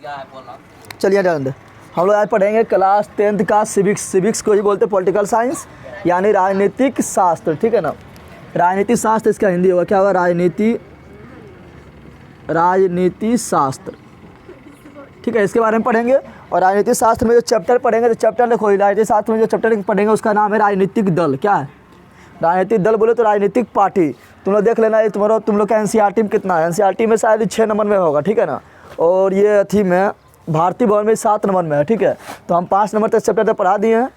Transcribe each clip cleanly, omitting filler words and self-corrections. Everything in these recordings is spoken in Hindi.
चलिए ध्यान दें, हम लोग आज पढ़ेंगे क्लास 10th का सिविक्स को ही बोलते हैं पॉलिटिकल साइंस, यानी राजनीतिक शास्त्र। ठीक है ना, राजनीतिक शास्त्र इसका हिंदी होगा, क्या होगा? राजनीति शास्त्र। ठीक है, इसके बारे में पढ़ेंगे। और राजनीतिक शास्त्र में जो चैप्टर पढ़ेंगे, तो चैप्टर देखो, राजनीतिक शास्त्र में जो चैप्टर पढ़ेंगे उसका नाम है राजनीतिक दल। क्या है? राजनीतिक दल बोले तो राजनीतिक पार्टी। तुम लोग देख लेना, ये तुम लोग का एनसीईआरटी में कितना है? एनसीईआरटी में शायद 6 नंबर में होगा। ठीक है ना, और ये अथी में भारतीय भवन में 7 नंबर में है। ठीक है, तो हम 5 नंबर तक चैप्टर तक पढ़ा दिए हैं।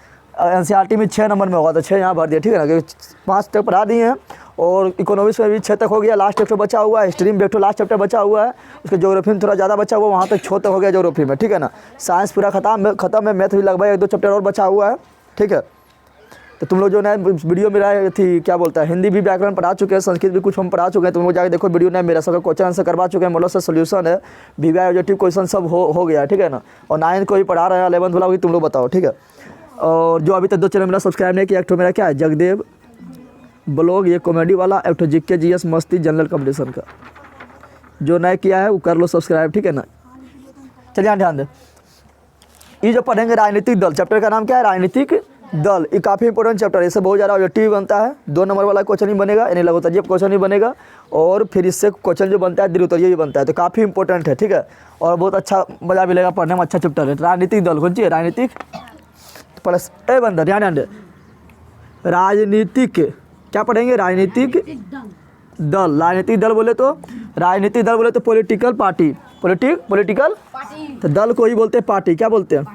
एनसीईआरटी में 6 नंबर में होगा, तो 6 यहाँ भर दिया। ठीक है ना, क्योंकि 5 तक पढ़ा दिए हैं। और इकोनॉमिक्स में भी 6 तक हो गया, लास्ट चैप्टर बचा हुआ है। हिस्ट्री में देखो लास्ट चैप्टर बचा हुआ है, उसके ज्योग्राफी में थोड़ा ज़्यादा बचा हुआ है, वहाँ तक 6 तक हो गया ज्योग्राफी में। ठीक है ना, साइंस पूरा खत्म है, मैथ भी लगभग 1-2 चैप्टर और बचा हुआ है। ठीक है, तो तुम लोग जो है वीडियो मेरा थी क्या बोलता है, हिंदी भी व्याकरण पढ़ा चुके हैं, संस्कृत भी कुछ हम पढ़ा चुके हैं। तुम लोग जाके देखो वीडियो ने, मेरा सबका क्वेश्चन आंसर करवा चुके हैं, मॉडल से सोल्यूशन है, वीवीआई ऑब्जेक्टिव क्वेश्चन सब हो गया है। ठीक है ना, और 9th को भी पढ़ा रहे हैं, 11th वाला भी तुम लोग बताओ। ठीक है, और जो अभी तक 2 चैनल मेरा सब्सक्राइब नहीं किया, एक तो मेरा क्या है, जगदेव ब्लॉग, ये कॉमेडी वाला, एक तो जीके जीएस मस्ती जनरल कॉम्पिटिशन का, जो नया किया है वो कर लो सब्सक्राइब। ठीक है ना, चलिए ध्यान दें, ये जो पढ़ेंगे राजनीतिक दल, चैप्टर का नाम क्या है? राजनीतिक दल। ये काफ़ी इंपॉर्टेंट चैप्टर है, इससे बहुत ज़्यादा ऑब्जेक्टिव बनता है। 2 नंबर वाला क्वेश्चन ही बनेगा, यानी लघुत्तरीय क्वेश्चन ही बनेगा, और फिर इससे क्वेश्चन जो बनता है दीर्घोत्तरीय भी बनता है, तो काफ़ी इंपॉर्टेंट है। ठीक है, और बहुत अच्छा मजा मिलेगा पढ़ने में, अच्छा चैप्टर है। राजनीतिक दल कौन सी है? राजनीतिक प्लस ए बंदर, ध्यान राजनीतिक क्या पढ़ेंगे? राजनीतिक दल। राजनीतिक दल बोले तो पॉलिटिकल पार्टी, पॉलिटिकल तो दल को ही बोलते हैं पार्टी। क्या बोलते हैं?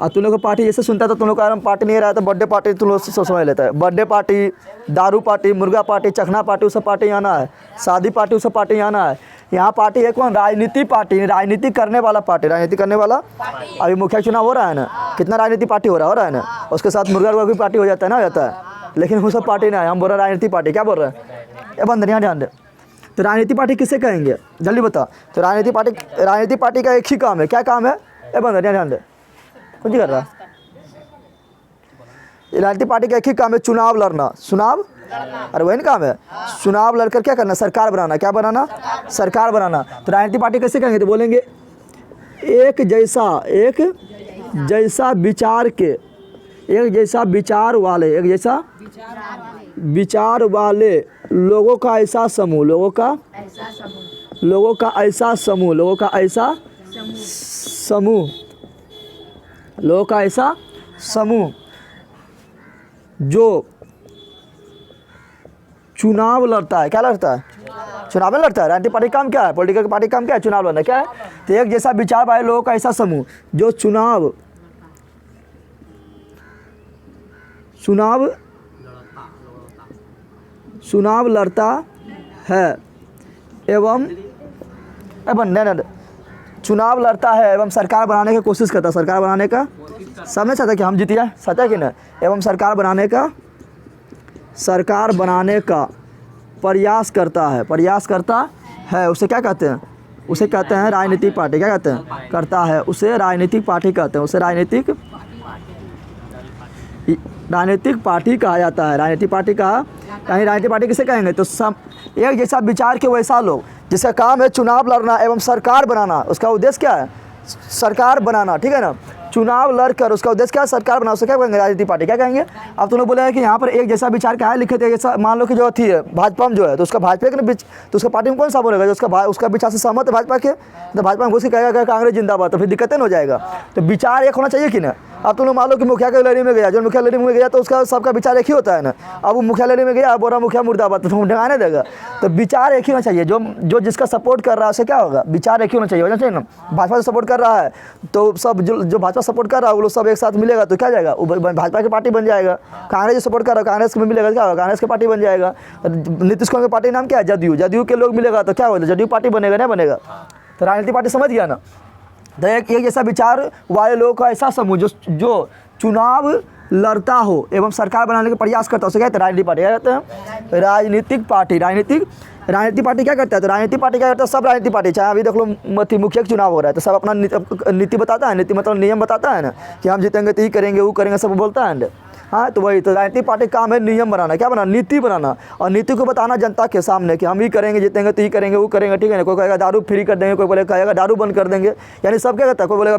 और तुम लोग को पार्टी जैसे सुनता है तो तुम लोग का पार्टी नहीं रहा, तो बर्थडे पार्टी तुम लोग समझ लेता है। बर्थडे पार्टी, दारू पार्टी, मुर्गा पार्टी, चखना पार्टी, उस सब पार्टी यहाँ ना है। शादी पार्टी, उस सब पार्टी यहाँ ना है। यहाँ पार्टी है कौन? राजनीति पार्टी, राजनीति करने वाला पार्टी, राजनीति करने वाला। अभी मुखिया चुनाव हो रहा है ना, कितना राजनीति पार्टी हो रहा है ना, उसके साथ मुर्गा की पार्टी हो जाता है ना, हो जाता है, लेकिन वो सब पार्टी ना है। हम बोल रहे हैं राजनीति पार्टी। क्या बोल रहे हैं? ये बंदर यहाँ ध्यान दे। तो राजनीति पार्टी किसे कहेंगे जल्दी बता। तो राजनीति पार्टी का एक ही काम है। क्या काम है? ए बंदर यहाँ ध्यान दे, कुछ कर रहा है। राजनीति पार्टी का एक ही काम है, चुनाव लड़ना। चुनाव, अरे वही ना काम है, चुनाव लड़कर क्या करना? सरकार बनाना। क्या बनाना? सरकार बनाना। तो राजनीति पार्टी कैसे कहेंगे? तो बोलेंगे एक जैसा विचार के, एक जैसा विचार वाले, एक जैसा विचार वाले लोगों का ऐसा समूह, लोगों का ऐसा समूह जो चुनाव लड़ता है। क्या लड़ता है? चुनाव में लड़ता है। राजनीतिक पार्टी काम क्या है? पॉलिटिकल पार्टी काम क्या है? चुनाव लड़ना। क्या है? तो एक जैसा विचार वाले लोगों का ऐसा समूह जो चुनाव लड़ता है एवं चुनाव लड़ता है एवं सरकार बनाने की कोशिश करता है। सरकार बनाने का समझ चाहता है कि हम जीत जाए, चाहता है कि नहीं? एवं सरकार बनाने का प्रयास करता है, उसे क्या कहते हैं? उसे कहते हैं राजनीतिक पार्टी। क्या कहते हैं? करता है, उसे राजनीतिक पार्टी कहते हैं। उसे राजनीतिक पार्टी कहा जाता है। राजनीतिक पार्टी राजनीतिक पार्टी किसे कहेंगे? तो एक जैसा विचार के वैसा लोग, जिसका काम है चुनाव लड़ना एवं सरकार बनाना। उसका उद्देश्य क्या है? सरकार बनाना। ठीक है ना, चुनाव लड़कर उसका उद्देश्य क्या है? सरकार बनाना। उसे क्या कहेंगे? राजनीतिक पार्टी। क्या कहेंगे? अब तुम लोग बोले कि यहाँ पर एक जैसा विचार क्या है लिखे थे, जैसा मान लो कि जो थी भाजपा में जो है, तो उसका भाजपा के बीच, तो उसका पार्टी में कौन सा बोलेगा? जो उसका विचार से सहमत है भाजपा के, तो भाजपा में घुस के कहेगा कांग्रेस जिंदाबाद, तो फिर दिक्कतें हो जाएगा। तो विचार एक होना चाहिए कि ना। अब तुम लोग मान लो कि मुखिया की लड़ी में गया, जो मुखिया लड़ी में गया तो उसका सबका विचार एक ही होता है ना। अब वो मुखिया लड़ी में गया, बोरा मुखिया मुर्दाबाद, तो तुम ढंगाने देगा। तो विचार एक ही होना चाहिए। जो जिसका सपोर्ट कर रहा है उसे क्या होगा? विचार एक ही होना चाहिए ना। भाजपा से सपोर्ट कर रहा है तो सब जो भाजपा सपोर्ट कर रहा है वो लोग सब एक साथ मिलेगा तो क्या जाएगा? वो भाजपा की पार्टी बन जाएगा। कांग्रेस जो सपोर्ट कर रहा है कांग्रेस में मिलेगा, क्या होगा? कांग्रेस की पार्टी बन जाएगा। नीतीश कुमार की पार्टी नाम क्या है? जदयू के लोग मिलेगा तो क्या होगा? जदयू पार्टी बनेगा, नहीं बनेगा? तो राजनीतिक पार्टी समझ गया ना। तो एक जैसा विचार वाले लोगों का ऐसा समूह जो चुनाव लड़ता हो एवं सरकार बनाने का प्रयास करता हो, उसे कहते हैं राजनीतिक पार्टी। क्या कहते हैं? राजनीतिक पार्टी। राजनीतिक राजनीतिक पार्टी क्या करता है? तो राजनीतिक पार्टी क्या करता है? सब राजनीतिक पार्टी, चाहे अभी देख लो मुखिया का चुनाव हो रहा है तो सब अपना नीति बताता है, नीति मतलब नियम बताता है ना कि हम जीतेंगे तो ये करेंगे वो करेंगे, सब बोलता है ना। हाँ, तो वही तो राजनीतिक पार्टी का काम है नियम बनाना, क्या बनाना? नीति बनाना, और नीति को बताना जनता के सामने कि हम ही करेंगे, जीतेंगे तो ये करेंगे वो करेंगे, ठीक है ना। कोई कहेगा दारू फ्री कर देंगे, कोई बोलेगा कहेगा दारू बंद कर देंगे, यानी सब क्या कहता है? कोई बोलेगा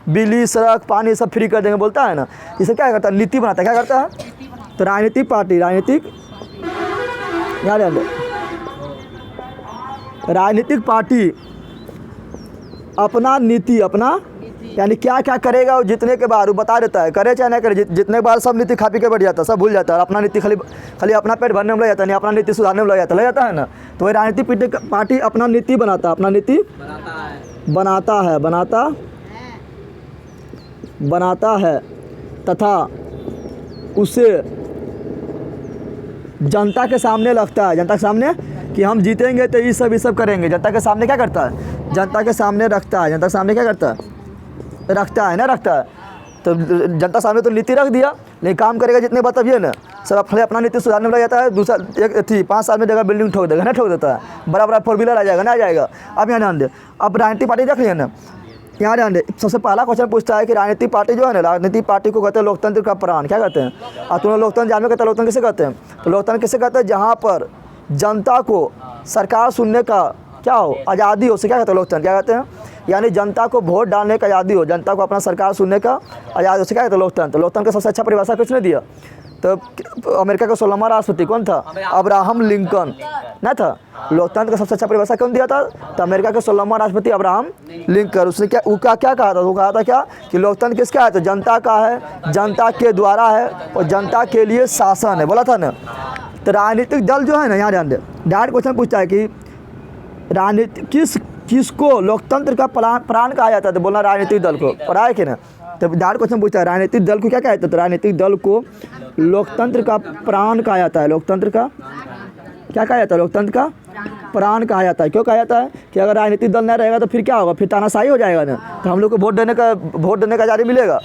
बिजली सड़क पानी सब फ्री कर देंगे, बोलता है ना। इसे क्या करता है? नीति बनाता है, क्या करता है? तो राजनीतिक पार्टी, राजनीतिक पार्टी अपना नीति, अपना यानी क्या क्या करेगा वो जितने के बाद वो बता देता है, करे चाहे ना करे, जितने बार सब नीति खा पी के बैठ जाता है, सब भूल जाता है, अपना नीति खाली अपना पेट भरने में लग जाता है, नहीं अपना नीति सुधारने में लग जाता है ना। तो वही राजनीतिक पार्टी अपना नीति बनाता है, अपना नीति बनाता है तथा उसे जनता के सामने रखता है, जनता के सामने कि हम जीतेंगे तो ये सब करेंगे, जनता के सामने क्या करता है? जनता के सामने रखता है, जनता के सामने क्या करता है? रखता है। तो जनता सामने तो नीति रख दिया, लेकिन काम करेगा जितने बात तब ये ना, सब खाली अपना नीति सुधारने में लग जाता है। दूसरा एक थी 5 साल में जगह बिल्डिंग ठोक देगा ना, ठोक देता है, बड़ा 4 व्हीलर आ जाएगा ना, आ जाएगा। अब यहाँ ध्यान दे, अब राजनीतिक पार्टी देख लिया ना, यहाँ ध्यान दे, सबसे पहला क्वेश्चन पूछता है कि राजनीतिक पार्टी जो है ना, राजनीतिक पार्टी को कहते हैं लोकतंत्र का प्राण, क्या कहते हैं? और तुम्हें लोकतंत्र जानवे कहते हैं, लोकतंत्र किसे कहते हैं? तो लोकतंत्र किसे कहते हैं? जहाँ पर जनता को सरकार सुनने का क्या हो, आज़ादी हो, उसे क्या कहते हैं? लोकतंत्र क्या कहते हैं? यानी जनता को वोट डालने का आज़ादी हो, जनता को अपना सरकार सुनने का आज़ादी, उसे क्या कहते हैं? लोकतंत्र। लोकतंत्र का सबसे अच्छा परिभाषा किसने दिया? तो अमेरिका का 16वां राष्ट्रपति कौन था? अब्राहम लिंकन ना था। लोकतंत्र का सबसे अच्छा परिभाषा कौन दिया था? तो अमेरिका के 16वां राष्ट्रपति अब्राहम लिंकन। उसने क्या क्या कहा था? वो कहा था क्या कि लोकतंत्र किसका है? तो जनता का है, जनता के द्वारा है और जनता के लिए शासन है, बोला था ना। तो राजनीतिक दल जो है ना, यहाँ ध्यान दे, डायरेक्ट क्वेश्चन पूछता है कि राजनीति किसको लोकतंत्र का प्राण कहा जाता है? तो बोलना राजनीतिक दल को, पढ़ा है कि ना। तो डायरेक्ट क्वेश्चन पूछता है राजनीतिक दल को क्या कहते हैं? तो राजनीतिक दल को लोकतंत्र का प्राण कहा जाता है। लोकतंत्र का क्या कहा जाता है? लोकतंत्र का प्राण कहा जाता है। क्यों कहा जाता है? कि अगर राजनीतिक दल नहीं रहेगा तो फिर क्या होगा? फिर तानाशाही हो जाएगा ना, तो हम लोग को वोट देने का आज़ादी मिलेगा?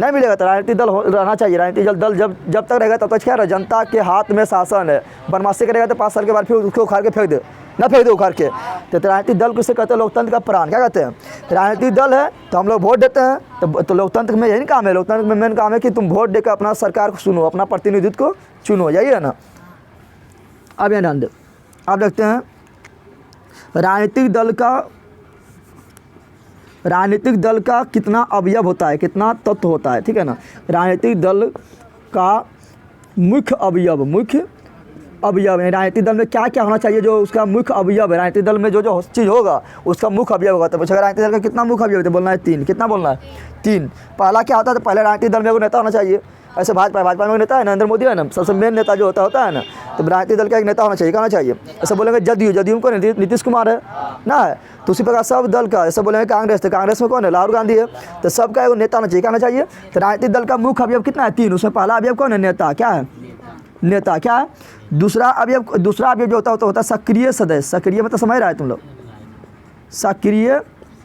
नहीं मिलेगा। तो राजनीतिक दल रहना चाहिए। राजनीतिक दल जब तक रहेगा तब तक क्या रहे? जनता के हाथ में शासन है। बदमाशी करेगा तो 5 साल के बाद फिर उसको उखाड़ के फेंक दे, ना फेंक दे उखाड़ के। तो राजनीतिक दल किसे कहते हैं? लोकतंत्र का प्राण। क्या कहते हैं? राजनीतिक दल है तो हम लोग वोट देते हैं, तो लोकतंत्र में यही काम है। लोकतंत्र में मेन काम है कि तुम वोट देकर अपना सरकार को चुनो, अपना प्रतिनिधित्व को चुनो, यही है ना। अब यहाँ ध्यान दे, आप देखते हैं राजनीतिक दल का कितना अवयव होता है, कितना तत्व होता है, ठीक है ना। राजनीतिक दल का मुख्य अवयव राजनीतिक दल में क्या क्या होना चाहिए, जो उसका मुख्य अवयव है। राजनीतिक दल में जो चीज़ होगा उसका मुख्य अवयव होगा। तो पूछा राजनीतिक दल का कितना मुख्य अवयव है? तो बोलना है 3। कितना बोलना है? 3। पहला क्या होता है? तो पहले राजनीतिक दल में एगो नेता होना चाहिए। ऐसे भाजपा में नेता है, नरेंद्र मोदी है ना, सबसे मेन नेता जो होता है ना। तो राजनीतिक दल का एक नेता होना चाहिए, क्या होना चाहिए? ऐसे बोलेंगे जदयू को नीतीश कुमार है ना, है। तो उसी प्रकार सब दल का, ऐसे बोलेंगे कांग्रेस, तो कांग्रेस में कौन है? राहुल गांधी है। तो सबका एक नेता होना चाहिए, क्या होना चाहिए? तो राजनीतिक दल का मुख्य अवयव कितना है? 3। उसमें पहला अवयव कौन है? नेता। क्या है? नेता। क्या है? दूसरा अवयव जो होता है सक्रिय सदस्य। सक्रिय मतलब समझ रहा है तुम लोग? सक्रिय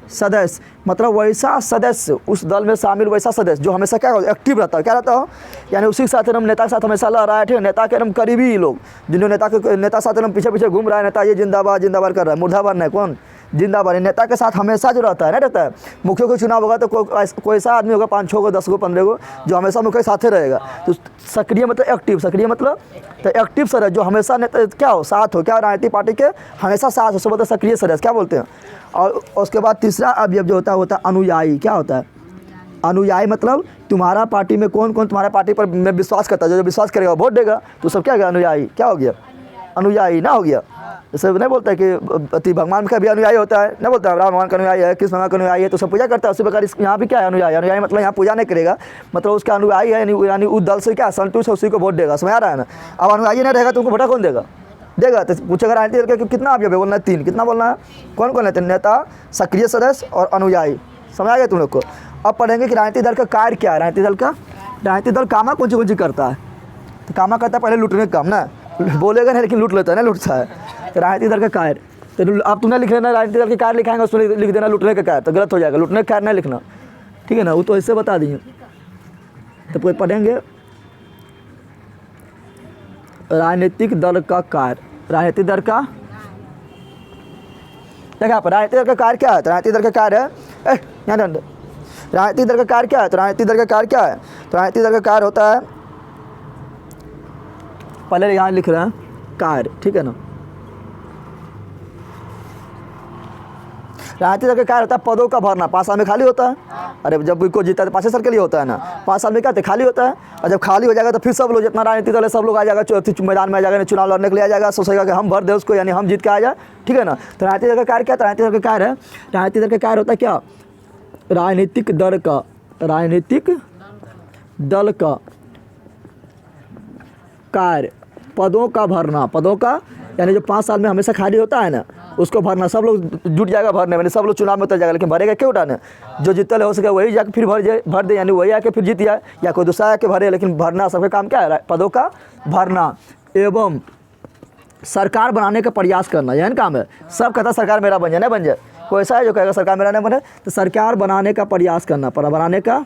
सदस्य मतलब वैसा सदस्य, उस दल में शामिल वैसा सदस्य जो हमेशा क्या एक्टिव रहता है, क्या रहता हो, यानी उसी के साथ एकदम नेता के साथ हमेशा लड़ रहा है, ठीक है। नेता के एकदम करीबी लोग, जिन्होंने नेता साथ एकदम पीछे घूम रहा है, नेता ये जिंदाबाद कर रहा है, मुर्दाबाद नहीं, कौन जिंदाबाद। नेता के साथ हमेशा जो रहता है, नहीं रहता है। मुखिया को चुनाव होगा तो कोई सा आदमी होगा, 5-6 को, 10 को, 15 को, जो हमेशा मुखिया के साथ रहेगा। तो सक्रिय मतलब एक्टिव, सक्रिय मतलब तो एक्टिव सदस्य जो हमेशा नेता क्या हो, साथ हो, क्या राजनीतिक पार्टी के हमेशा साथ हो, सब बोलते सक्रिय सदस्य, क्या बोलते हैं। और उसके बाद तीसरा अवयव जो होता है अनुयायी। क्या होता है? अनुयायी मतलब तुम्हारा पार्टी में कौन तुम्हारा पार्टी पर में विश्वास करता है, जो विश्वास करेगा वोट देगा, तो सब क्या हो गया? अनुयायी। क्या हो गया? अनुयायी ना हो गया। जैसे नहीं बोलता है कि भगवान का भी अनुयायी होता है, नहीं बोलता राम भगवान का अनुयायी है, कृष्ण भगवान का अनुयायी है, तो सब पूजा करता है। उसी प्रकार यहाँ भी क्या है? अनुयायी मतलब यहाँ पूजा नहीं करेगा, मतलब उसका अनुयायी है, यानी उस दल से क्या संतुष्ट है, उसी को वोट देगा। समझ आ रहा है ना। अब अनुयायी नहीं रहेगा तो उनको वोटा कौन देगा? तो पूछेगा राजनीतिक दल का कितना अवयव है? बोलना है 3। कितना बोलना है? कौन कौन है? नेता, सक्रिय सदस्य और अनुयायी। समझ आ गया तुम लोग को। अब पढ़ेंगे कि राजनीतिक दल का कार्य क्या है। राजनीतिक दल कामा कौन सी करता है? तो कामा करता है पहले लूटने का काम ना, बोलेगा नहीं लेकिन लूट लेता है ना, लूटता है। तो राजनीतिक दल का कार्य, तो अब तुमने लिख लेना राजनीतिक दल के कार्य लिखाएंगे, उसमें लिख देना लूटने का कार्य, तो गलत हो जाएगा। लूटने का कार्य नहीं लिखना, ठीक है ना, वो तो ऐसे बता दिए। तो कोई पढ़ेंगे राजनीतिक दल का कार्य, राजनीतिक दल का देखा आप, राजनीतिक दल का कार्य क्या है? तो राजनीतिक दल का कार्य है यहाँ ध्यान दो, राजनीतिक दल का कार्य क्या है? तो राजनीतिक दल का कार्य क्या है? तो राजनीतिक दल का कार्य होता है, पहले यहाँ लिख रहे हैं कार्य, ठीक है ना। राजनीतिक दल का कार्य होता है पदों का भरना, 5 साल में खाली होता है। अरे जब कोई जीता है तो 5 साल के लिए होता है ना, 5 साल में क्या खाली होता है। और जब खाली हो जाएगा तो फिर सब लोग जितना राजनीतिक दल है सब लोग आ जाएगा, मैदान में आ जाएगा, चुनाव लड़ने के लिए आ जाएगा, सोचेगा कि हम भर दे उसको, यानी हम जीत के आ जाए, ठीक है ना। तो राजनीतिक दल का कार्य क्या है? राजनीतिक दल का कार्य है, राजनीतिक दल का कार्य होता है क्या? राजनीतिक दल का, राजनीतिक दल का कार्य पदों का भरना, पदों का यानी जो 5 साल में हमेशा खाली होता है ना उसको भरना। सब लोग जुट जाएगा भरने में, सब लोग चुनाव में उतर जाएगा, लेकिन भरेगा क्यों उठाने? जो जीतल हो सके वही जाके फिर भर दे, यानी वही आके फिर जीत जाए या कोई दूसरा आके भरे, लेकिन भरना सबका काम क्या है? पदों का भरना। एवं सरकार बनाने का प्रयास करना, यही काम है। सब कहता सरकार मेरा बन जाए, नहीं बन जाए। कोई ऐसा है जो कहेगा सरकार मेरा नहीं बने? तो सरकार बनाने का प्रयास करना, बनाने का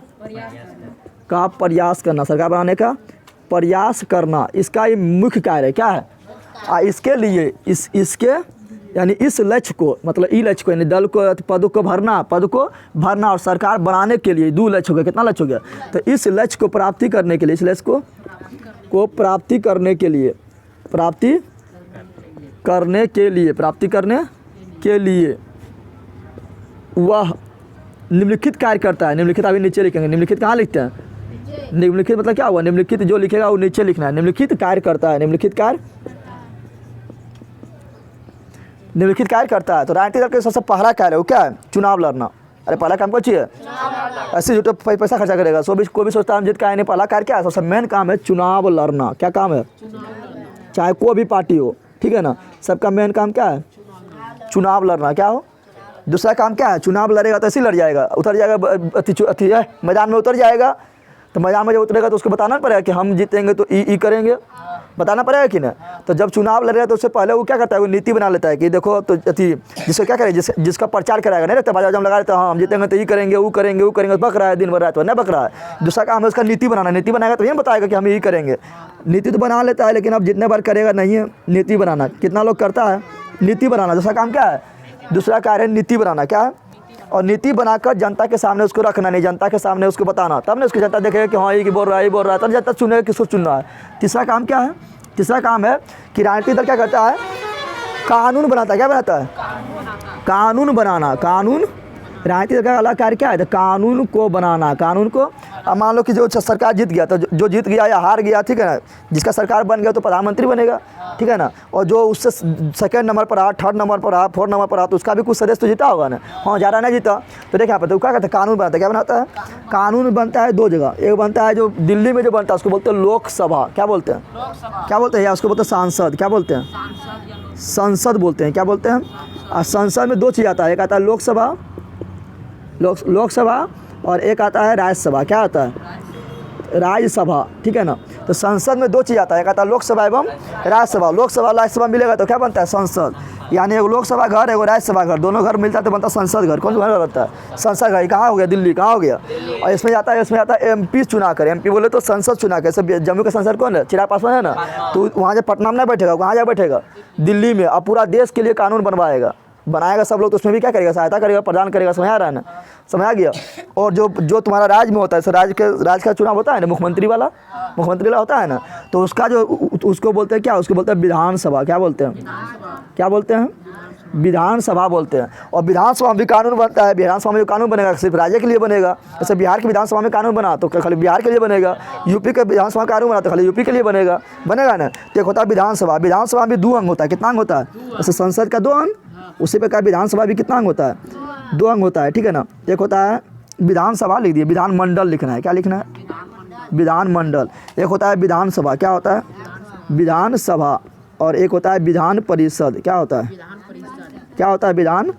प्रयास करना, सरकार बनाने का प्रयास करना, इसका ये मुख्य कार्य है। क्या है? इसके लिए इसके यानी इस लक्ष्य को, मतलब ई लक्ष्य को, यानी दल को, पद को भरना और सरकार बनाने के लिए 2 लक्ष्य हो गया। कितना लक्ष्य हो गया? तो इस लक्ष्य को प्राप्ति करने के लिए, इस लक्ष्य को प्राप्ति करने के लिए वह निम्नलिखित कार्य करता है। निम्नलिखित अभी नीचे लिखेंगे, निम्नलिखित कहाँ लिखते हैं? निम्नलिखित मतलब क्या हुआ? निम्नलिखित जो लिखेगा वो नीचे लिखना है। निम्नलिखित कार्य करता है, निम्नलिखित कार्य करता है। तो राजनीतिक दल का सबसे पहला कार्य वो क्या है? चुनाव लड़ना। अरे पहला काम कौन चाहिए? ऐसे जो पैसा खर्चा करेगा, कोई भी सोचता है हम जीत के आए नहीं। पहला कार्य क्या है? सबसे मेन काम है चुनाव लड़ना। क्या काम है? चाहे कोई भी पार्टी हो, ठीक है ना, सबका मेन काम क्या है? चुनाव लड़ना। क्या हो? दूसरा काम क्या है? चुनाव लड़ेगा तो ऐसे ही लड़ जाएगा, उतर जाएगा, मैदान में उतर जाएगा। तो मैदान में जब उतरेगा तो उसको बताना पड़ेगा कि हम जीतेंगे तो ई करेंगे, बताना पड़ेगा कि ना। तो जब चुनाव लड़ेगा तो उससे पहले वो क्या करता है? वो नीति बना लेता है कि देखो तो जिसको क्या करे, जिसका प्रचार कराएगा, नहीं रहता बाजा जब लगा रहता है, हाँ हम जीतेंगे तो ई करेंगे, वो करेंगे, बक रहा है दिन भर रात नहीं बक रहा है। दूसरा काम है उसका नीति बनाना। नीति बनाएगा तो ये बताएगा कि हम यही करेंगे। नीति तो बना लेता है, लेकिन अब जितने बार करेगा नहीं है नीति बनाना। कितना लोग करता है? नीति बनाना। दूसरा काम क्या है? दूसरा कार्य है नीति बनाना। क्या है? और नीति बनाकर जनता के सामने उसको रखना, नहीं जनता के सामने उसको बताना, तब ना उसकी जनता देखेगा कि हाँ ये बोल रहा है, तब जनता चुनेगा किसको चुनना है। तीसरा काम क्या है? तीसरा काम है कि राजनीतिक दल क्या करता है? कानून बनाता है। क्या बनाता है? कानून बनाना। कानून, राजनीतिक दल का अलग कार्य क्या है? तो कानून को बनाना। कानून को, अब मान लो कि जो सरकार जीत गया, तो जो जीत गया या हार गया, ठीक है ना, जिसका सरकार बन गया तो प्रधानमंत्री बनेगा, ठीक है ना। और जो उससे 2nd नंबर पर रहा, 3rd नंबर पर रहा, 4th नंबर पर रहा, तो उसका भी कुछ सदस्य तो जीता होगा ना। हाँ ज़्यादा नहीं जीता तो देखिए यहाँ पर तो क्या कहते हैं? कानून बनाता है। क्या बनाता है? कानून बनता है 2 जगह। एक बनता है जो दिल्ली में जो बनता है उसको बोलते हैं लोकसभा। क्या बोलते हैं? क्या बोलते हैं? या उसको बोलते हैं सांसद। क्या बोलते हैं? संसद बोलते हैं। क्या बोलते हैं? और संसद में 2 चीज़ आता है, एक आता है लोकसभा, लोकसभा, और एक आता है राज्यसभा। क्या आता है? राज्यसभा, ठीक है ना। तो संसद में 2 चीज़ आता है, एक आता है लोकसभा एवं राज्यसभा। लोकसभा राज्यसभा मिलेगा तो क्या बनता है? संसद। यानी एक लोकसभा घर, एक राज्यसभा घर, दोनों घर मिलता है तो बनता है संसद घर। कौन सा घर बनता है? संसद घर। कहाँ हो गया? दिल्ली। कहाँ हो गया? और इसमें आता है MP चुना कर। MP बोले तो संसद चुना कर। जैसे जम्मू का संसद कौन है? चिराग पासवान है ना। तो वहाँ से पटना में नहीं बैठेगा, वहाँ जा बैठेगा दिल्ली में, और पूरा देश के लिए कानून बनाएगा सब लोग। तो उसमें भी क्या करेगा? सहायता करेगा, प्रदान करेगा। समझ आ रहा है ना? समझ आ गया। और जो तुम्हारा राज्य में होता है, राज्य का चुनाव होता है ना, मुख्यमंत्री वाला होता है ना, तो उसका जो उसको बोलते हैं क्या? उसको बोलते हैं विधानसभा। क्या बोलते हैं? विधानसभा बोलते हैं। और विधानसभा में भी कानून बनता है। विधानसभा में जो कानून बनेगा सिर्फ राज्य के लिए बनेगा। जैसे बिहार की विधानसभा में कानून बना तो खाली बिहार के लिए बनेगा, यूपी के विधानसभा कानून बना तो खाली यूपी के लिए बनेगा ना। तो एक होता है विधानसभा। विधानसभा में 2 अंग होता है। कितना अंग होता है? जैसे संसद का 2 अंग, उसी प्रकार विधानसभा भी कितना अंग होता है? 2 अंग होता है, ठीक है ना। एक होता है विधानसभा, लिख दिए। विधानमंडल लिखना है। क्या लिखना है? विधानमंडल। एक होता है विधानसभा। क्या होता है? विधानसभा। और एक होता है विधान परिषद। क्या होता है? विधान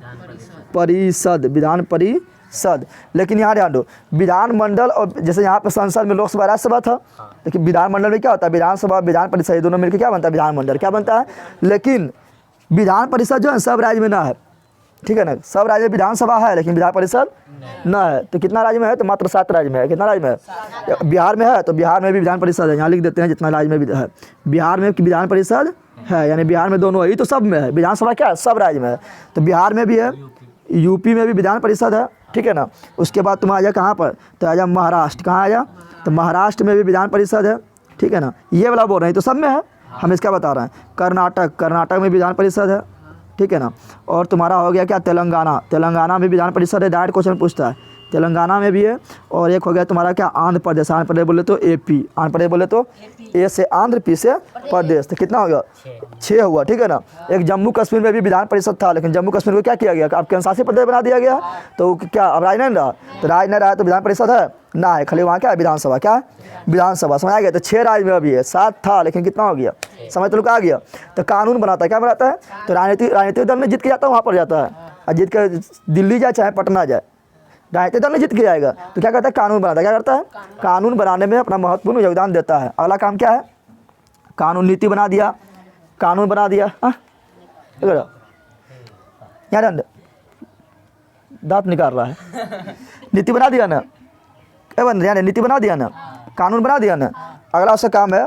परिषद। लेकिन यहाँ ध्यान दो, विधानमंडल और जैसे यहाँ पर संसद में लोकसभा राज्यसभा था, लेकिन विधानमंडल में क्या होता है? विधानसभा विधान परिषद दोनों मिलकर क्या बनता है? विधानमंडल। क्या बनता है? लेकिन विधान परिषद जो है सब राज्य में ना है, ठीक है ना। सब राज्य में विधानसभा है लेकिन विधान परिषद न है। तो कितना राज्य में है? तो मात्र 7 राज्य में है। कितना राज्य में है? बिहार में है, तो बिहार में भी विधान परिषद है। यहाँ लिख देते हैं जितना राज्य में भी है। बिहार में विधान परिषद है, यानी बिहार में दोनों है। ये तो सब में है। विधानसभा क्या है? सब राज्य में है। तो बिहार में भी है, यूपी में भी विधान परिषद है, ठीक है ना। उसके बाद तुम आ जाए कहाँ पर? तो आ जाए महाराष्ट्र। कहाँ आ जाए? तो महाराष्ट्र में भी विधान परिषद है, ठीक है ना। ये वाला बोल रहे हैं तो सब में है, हम इसका बता रहे हैं। कर्नाटक में विधान परिषद है, ठीक है ना। और तुम्हारा हो गया क्या? तेलंगाना में विधान परिषद है। डायरेक्ट क्वेश्चन पूछता है, तेलंगाना में भी है। और एक हो गया तुम्हारा क्या? आंध्र प्रदेश बोले तो एपी, आंध्र प्रदेश बोले तो ए से आंध्र, पी से प्रदेश। तो कितना हो गया? 6 हुआ, ठीक है ना। एक जम्मू कश्मीर में भी विधान परिषद था, लेकिन जम्मू कश्मीर को क्या किया गया? अब केंद्र शासित प्रदेश बना दिया गया। तो क्या अब राज नहीं रहा? तो राज नहीं रहा तो विधान परिषद है ना, है खाली वहाँ क्या है? विधानसभा। क्या है? विधानसभा। समझ आ गया? तो 6 राज्य में अभी है, 7 था लेकिन कितना हो गया? समझ तो लोग आ गया। तो कानून बनाता है, क्या बनाता है? तो राजनीतिक दल में जीत के जाता है वहाँ पर जाता है, और जीत के दिल्ली जाए चाहे पटना जाए, राजनीतिक दल में जीत के जाएगा तो क्या करता है? कानून बनाता है। क्या करता है? कानून बनाने में अपना महत्वपूर्ण योगदान देता है। अगला काम क्या है? कानून नीति बना दिया, कानून बना दिया। हाँ यार दांत निकाल रहा है। नीति बना दिया ना, नीति बना दिया ना, कानून बना दिया ना। अगला उसका काम है,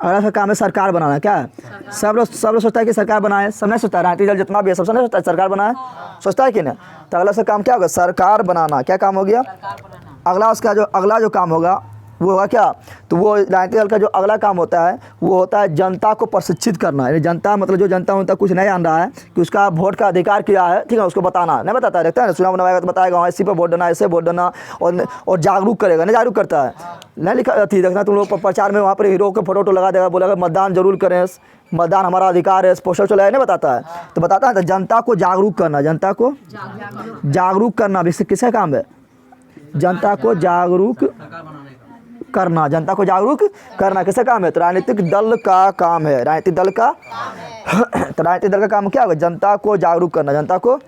अगला उसका काम है सरकार बनाना। क्या है? सब लोग सोचता है कि सरकार बनाए, सब नहीं सोचता है। राजनीतिक दल जितना भी है सब नहीं सोचता है सरकार बनाए, सोचता है कि नहीं। तो अगला उसका काम क्या होगा? सरकार बनाना। क्या काम हो गया? अगला उसका अगला जो काम होगा वो होगा क्या? तो वो राजनीतिक दल का जो अगला काम होता है वो होता है जनता को प्रशिक्षित करना। यानी जनता मतलब जो जनता उनका कुछ नहीं जान रहा है कि उसका वोट का अधिकार क्या है, ठीक है, उसको बताना। नहीं बताता है, देखता है ना, चुनाव बनवाएगा तो बताएगा वहाँ इसी पर वोट देना, ऐसे वोट देना, और जागरूक करेगा। नहीं जागरूक करता है, नहीं लिखा थी देखना तुम लोग प्रचार में वहाँ पर हीरो के फोटो लगा देगा, बोलेगा मतदान जरूर करें, मतदान हमारा अधिकार है, पोस्टर चलाया। नहीं बताता है, तो बताता है तो जनता को जागरूक करना। जनता को जागरूक करना भी किसका काम है? जनता को जागरूक करना। जनता को जागरूक करना किसका काम है? तो राजनीतिक दल का काम है। राजनीतिक दल का तो राजनीतिक दल का काम क्या होगा? जनता को जागरूक करना, जनता को।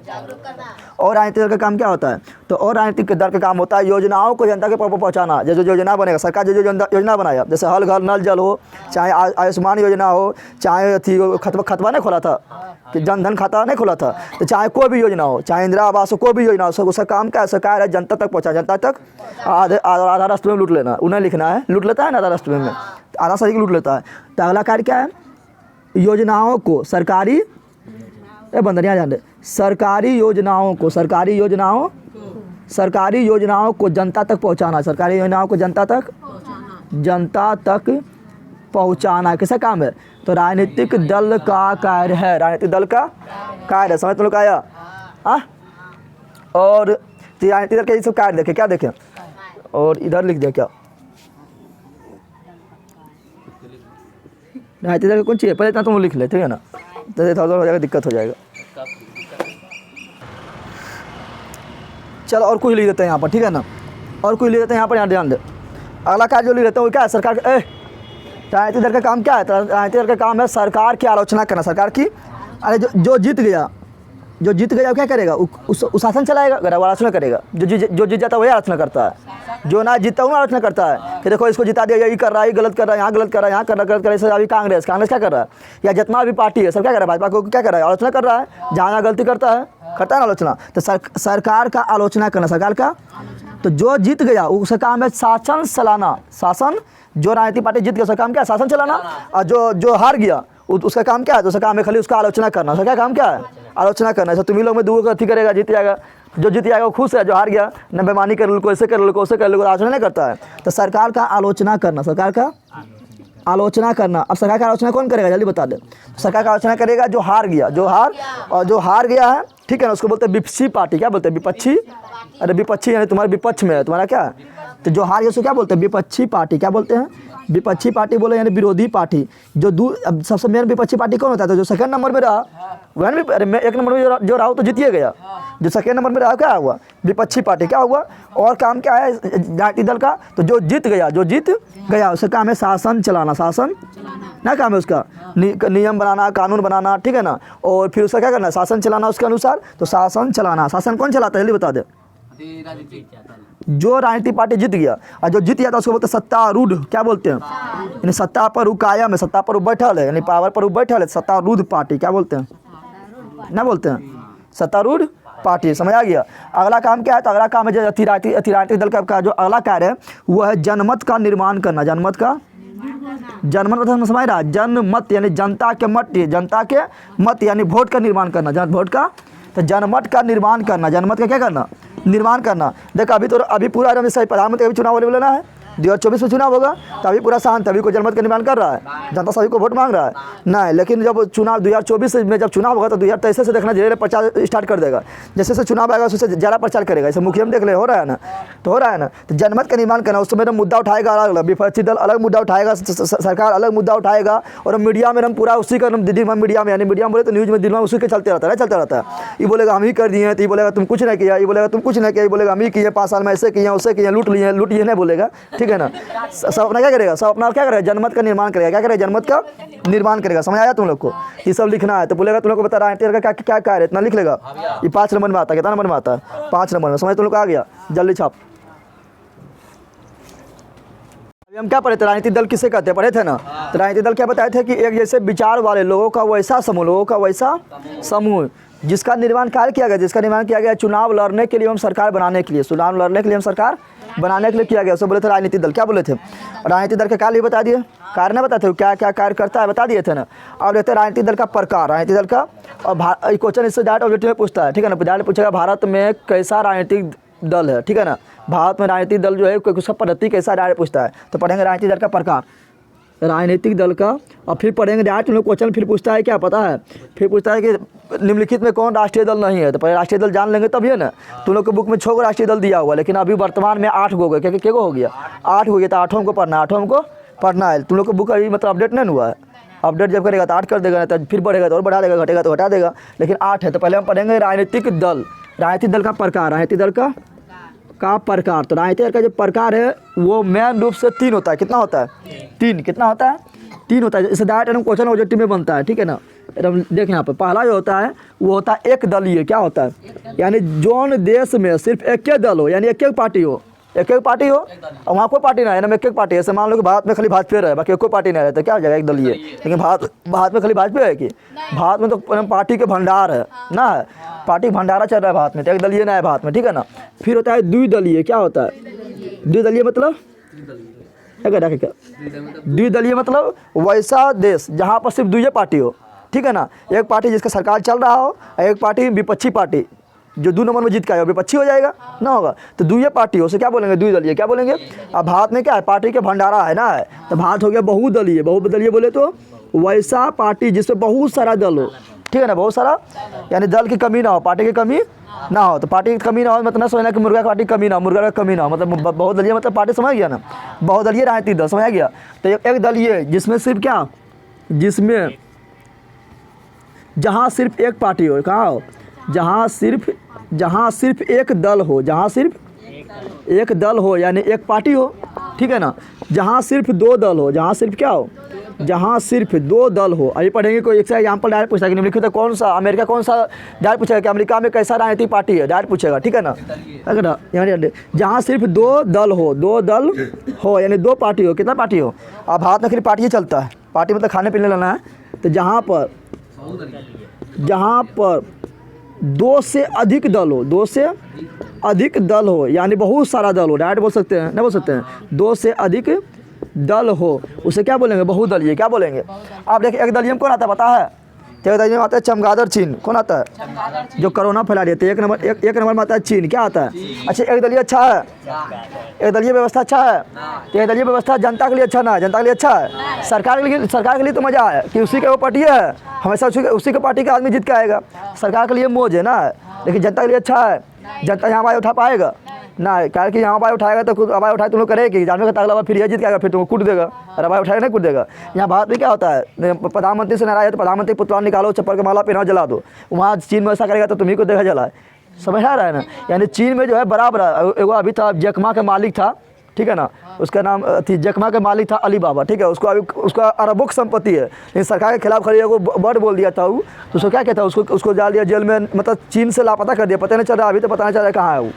और राजनीतिक दल का काम क्या होता है? तो और राजनीतिक दल का काम होता है योजनाओं को जनता के पास पहुंचाना। जो योजना बनेगा, सरकार जो योजना बनाया, जैसे हल घर नल जल हो, चाहे आयुष्मान योजना हो, चाहे थी खतवा नहीं खोला था कि जनधन खाता नहीं खोला था, तो चाहे कोई भी योजना हो, चाहे इंदिरा आवास हो, कोई भी योजना हो, उसका काम क्या है? सरकार है जनता तक पहुँचा। जनता तक आधा राष्ट्र में लूट लेना, उन्हें लिखना है, लूट लेता है ना आधा राष्ट्र में, आधा सही लूट लेता है। तो अगला कार्य क्या है? योजनाओं को सरकारी बंदरियाँ जान सरकारी योजनाओं को जनता तक पहुंचाना। सरकारी योजनाओं को जनता तक पहुंचाना किसका काम है? तो राजनीतिक दल का कार्य है। राजनीतिक दल का कार्य है। समझ तो लोग आया? हाँ। और राजनीतिक दल के सब कार्य देखे, क्या देखें? और इधर लिख दिया क्या? राजनीतिक दल कौन चाहिए? पहले इतना तुम लिख ले, ठीक है ना, तो थोड़ा हो जाएगा, दिक्कत हो जाएगा। चलो और कुछ लिख देते हैं यहाँ पर, ठीक है ना, और कुछ लिख देते हैं यहाँ पर। यहाँ ध्यान दे, अगला कार्य जो लिख देते हैं वो क्या है? सरकार राजनीतिक दल का काम क्या है? राजनीतिक दल का काम है सरकार की आलोचना करना। सरकार की, अरे जो जीत गया वो क्या करेगा? उस शासन चलाएगा, अगर आलोचना करेगा। जो जीत जाता है वही आलोचना करता है, जो ना जीतता वो आलोचना करता है कि देखो इसको जिता दिया, ये कर रहा है, ये गलत कर रहा है, यहाँ गलत कर रहा है, यहाँ गलत कर रहा है। अभी कांग्रेस क्या कर रहा है, या जितना भी पार्टी है सब क्या कर रहा है? भाजपा को क्या कर रहा है? आलोचना कर रहा है, जहाँ गलती करता है ना आलोचना। तो सरकार का आलोचना करना, सरकार का। तो जो जीत गया उसका काम है शासन चलाना। शासन, जो राजनीतिक पार्टी जीत गया उसका काम क्या है? शासन चलाना। और जो हार गया उसका काम क्या है? तो उसका काम है खाली उसका आलोचना करना। उसका क्या काम क्या है? आलोचना करना। ऐसा तुम ही लोग में दूसरों को अथी करेगा, जीत जाएगा। जो जीत जाएगा वो खुश है, जो हार गया न बेमानी कर लो, ऐसे कर लो, ऐसे कर लो, आलोचना नहीं करता है। तो सरकार का आलोचना करना, सरकार का आलोचना करना। अब सरकार का आलोचना कौन करेगा? जल्दी बता दे। सरकार का आलोचना करेगा जो हार गया, जो हार गया है, ठीक है ना, उसको बोलते हैं विपक्षी पार्टी। क्या बोलते हैं? विपक्षी। अरे विपक्षी यानी तुम्हारे विपक्ष में है, तुम्हारा क्या है? तो जो हार गया उसको क्या बोलते हैं? विपक्षी पार्टी। क्या बोलते हैं? विपक्षी पार्टी बोले, यानी विरोधी पार्टी। अब सबसे मेन विपक्षी पार्टी कौन होता है? तो जो सेकंड नंबर में रहा वह भी, अरे मैं एक नंबर में जो रहा तो जीतिए गया। जो सेकंड नंबर में रहा क्या हुआ? विपक्षी पार्टी। क्या हुआ? और काम क्या है राजनीतिक दल का? तो जो जीत गया उसका काम है शासन चलाना। शासन ना काम है उसका, नियम बनाना, कानून बनाना, ठीक है ना। और फिर उसका क्या करना? शासन चलाना उसके अनुसार। तो शासन चलाना, शासन कौन चलाता है? जल्दी बता दे। जो राजनीतिक पार्टी जीत गया और जो जीत गया था उसको बोलते हैं सत्तारूढ़। क्या बोलते हैं? यानी सत्ता पर वो कायम है, सत्ता पर वो बैठल है, यानी पावर पर वो बैठल है, सत्तारूढ़ पार्टी। क्या बोलते हैं? ना बोलते हैं सत्तारूढ़ पार्टी। समझ आ गया? अगला काम क्या है? तो अगला काम है जो अतिराजनीतिक दल का जो अगला कार्य है वो है जनमत का निर्माण करना। जनमत मतलब समझ रहा है? जनमत यानी जनता के मत यानी वोट का निर्माण करना। वोट का तो जनमत का निर्माण करना। जनमत का क्या करना? निर्माण करना। देख अभी पूरा एकदम सही प्रधानमंत्री अभी चुनाव लेना है, 2024 में चुनाव होगा तो अभी पूरा शांत, अभी कोई जनमत का निर्माण कर रहा है, जनता सभी को वोट मांग रहा है नहीं। लेकिन जब चुनाव 2024 में जब चुनाव होगा तो 2023 से देखना धीरे प्रचार स्टार्ट कर देगा। जैसे जैसे चुनाव आएगा उससे ज़्यादा प्रचार करेगा। जैसे मुखिया में देख ले हो रहा है ना, तो हो रहा है ना। तो जनमत का निर्माण करना, उस समय मुद्दा उठाएगा अलग अलग, विपक्षी दल अलग मुद्दा उठाएगा, सरकार अलग मुद्दा उठाएगा, और मीडिया में हम पूरा उसी का मीडिया में यानी मीडिया में बोले तो न्यूज़ में दिन में उसी के चलते रहता है। ये बोलेगा हम ही कर दिए हैं, तो ये बोलेगा तुम कुछ नहीं किया, ये बोलेगा तुम कुछ नहीं किया, ये बोलेगा हम ही किए, 5 साल में ऐसे किए उससे किए, लूट लिए नहीं बोलेगा। ठीक है ना? सब अपना क्या करेगा? सब अपना क्या करेगा? जनमत का निर्माण करेगा। क्या करेगा? जनमत का निर्माण करेगा। समझ आया तुम लोग को? ये सब लिखना है तो बोलेगा तुम लोग को बता राजनीति का क्या कार्य है, इतना लिख लेगा। ये 5 नंबर में आता है। कितना नंबर में आता है? 5 नंबर में। समझ तुम लोग को आ गया? जल्दी छाप। अभी हम क्या पढ़े थे? राजनीतिक दल किसे कहते हैं? पढ़े थे ना? तो राजनीतिक दल क्या बताए थे कि एक जैसे विचार वाले लोगों का वैसा समूह जिसका निर्माण कार्य किया गया चुनाव लड़ने के लिए एवं सरकार बनाने के लिए, किया गया। उसको बोले थे राजनीतिक दल। क्या बोले थे? राजनीतिक दल के कार्य बता दिए, कार्य नहीं बताते क्या क्या कार्य करता है, बता दिए थे ना। अब लेते हैं राजनीतिक दल का प्रकार। राजनीतिक दल का और क्वेश्चन इससे डायरेक्ट ऑब्जेक्टिव में पूछता है। ठीक है ना? डायरेक्ट पूछेगा भारत में कैसा राजनीतिक दल है। ठीक है ना? भारत में राजनीतिक दल जो है उसका पद्धति कैसा, डायरेक्ट पूछता है। तो पढ़ेंगे राजनीतिक दल का प्रकार, राजनीतिक दल का, और फिर पढ़ेंगे डायरेक्ट लोग क्वेश्चन फिर पूछता है क्या पता है? फिर पूछता है कि निम्नलिखित में कौन राष्ट्रीय दल नहीं है। तो पहले राष्ट्रीय दल जान लेंगे तभी है ना। तुम लोग के बुक में 6 राष्ट्रीय दल दिया हुआ, लेकिन अभी वर्तमान में 8 हो गए। क्या हो गया? 8 हो गया। तो 8 को पढ़ना है। तुम लोग का बुक अभी मतलब अपडेट नहीं हुआ है। अपडेट जब करेगा तो 8 कर देगा, तो फिर बढ़ेगा तो और बढ़ा देगा, घटेगा तो घटा देगा, लेकिन 8 है। तो पहले हम पढ़ेंगे राजनीतिक दल का प्रकार। राजनीतिक दल का प्रकार। तो राजनीतिक दल का जो प्रकार है वो मेन रूप से 3 होता है। कितना होता है? 3। कितना होता है? 3 होता है। इससे डायरेक्ट क्वेश्चन ऑब्जेक्टिव में बनता है। ठीक है ना? देख यहाँ पे पहला जो होता है वो होता है एक दलीय। क्या होता है? यानी जोन देश में सिर्फ एक दल हो, यानी एक पार्टी हो, और वहाँ कोई पार्टी ना है ना, एक पार्टी है। ऐसे मान लो कि भारत में खाली भाजपा रहे, बाकी कोई पार्टी नहीं रहता, क्या हो जाएगा? एक दलीय। लेकिन भारत में खाली भाजपा है कि भारत में तो पार्टी के भंडार है ना, पार्टी भंडारा चल रहा है भारत में, तो एक दलीय ना है भारत में। ठीक है ना? फिर होता है द्विदलीय। क्या होता है? द्विदलीय मतलब द्विदलीय मतलब वैसा देश जहाँ पर सिर्फ 2 पार्टी हो। ठीक है ना? एक पार्टी जिसका सरकार चल रहा हो, एक पार्टी विपक्षी पार्टी जो 2 नंबर में जीत के आएगा विपक्षी हो जाएगा ना, होगा तो 2 पार्टी हो, उसे क्या बोलेंगे? द्विदलीय। क्या बोलेंगे? अब भारत में क्या है? पार्टी के भंडारा है ना, तो भारत हो गया बहुदलीय। बहुदलीय बोले तो वैसा पार्टी जिसमें बहुत सारा दल हो। ठीक है ना? बहुत सारा यानी दल की कमी ना हो, पार्टी की कमी ना हो। तो पार्टी की कमी ना हो मतलब समझना कि मुर्गा पार्टी कमी ना हो, मुर्गा का कमी ना हो, मतलब बहुदलीय मतलब पार्टी। समझ गया ना? बहुदलीय राजनीतिक दल। समझ गया? तो एक दलीय जिसमें सिर्फ क्या, जिसमें जहाँ सिर्फ एक पार्टी हो। कहाँ हो? जहाँ सिर्फ एक दल हो, यानी एक पार्टी हो। ठीक है ना? जहाँ सिर्फ 2 दल हो, जहाँ सिर्फ क्या हो? जहाँ सिर्फ 2 दल हो। अभी पढ़ेंगे कोई एक एग्जाम्पल डायरेक्ट पूछेगा कि निम्नलिखित कौन सा, अमेरिका कौन सा, डायरेक्ट पूछेगा कि अमेरिका में कैसा राजनीतिक पार्टी है, डायरेक्ट पूछेगा। ठीक है ना? अगर जहाँ सिर्फ 2 दल हो यानी 2 पार्टी हो। कितना पार्टी हो? अब भारत में खाली पार्टी ही चलता है, पार्टी मतलब खाने पीने लेना है। तो जहाँ पर 2 से अधिक दल हो, यानी बहुत सारा दल हो, डायरेक्ट बोल सकते हैं, नहीं बोल सकते हैं, 2 से अधिक दल हो, उसे क्या बोलेंगे? बहुदलीय। क्या बोलेंगे? आप देखिए एक दलीय में कौन आता है पता है? तो एक दलीय में आता है चमगादड़ चीन। कौन आता है? जो कोरोना फैला देते हैं। एक नंबर में आता है चीन। क्या आता है? अच्छा एक दलीय अच्छा है, एक दलीय व्यवस्था अच्छा है। तो एक दलीय व्यवस्था जनता के लिए अच्छा ना है, जनता के लिए अच्छा है। सरकार के लिए तो मज़ा है कि उसी का वो पार्टी है, हमेशा उसी के पार्टी का आदमी जीत के आएगा, सरकार के लिए मौज है ना। लेकिन जनता के लिए अच्छा है, जनता यहाँ आवाज़ उठा पाएगा ना, क्या कि यहाँ आवाज़ उठाएगा तो खुद आवाज़ उठाए तुम लोग करेगी, जानवे का तगला फिर ये जीत के आएगा, फिर तुमको कूट देगा, और आवाज़ उठाएगा नहीं कूट देगा। यहाँ भारत में क्या होता है? प्रधानमंत्री से नाराज है तो प्रधानमंत्री पुतला निकालो, चप्पल का माला पहनाओ, जला दो। वहाँ चीन में ऐसा करेगा तो तुम्ही को देखा जलाए। समझ आ रहा है ना? यानी चीन में जो है बराबर एगो अभी था जैकमा का मालिक था। ठीक है ना? उसका नाम थी जैकमा का मालिक था अली बाबा। ठीक है? उसको अभी उसका अरबों की संपत्ति है, लेकिन सरकार के खिलाफ खड़ी वो वर्ड बोल दिया था। वो तो उसको क्या कहता है? उसको डाल दिया जेल में, मतलब चीन से लापता कर दिया, पता नहीं चल रहा, अभी तो पता नहीं चल रहा कहाँ है वो।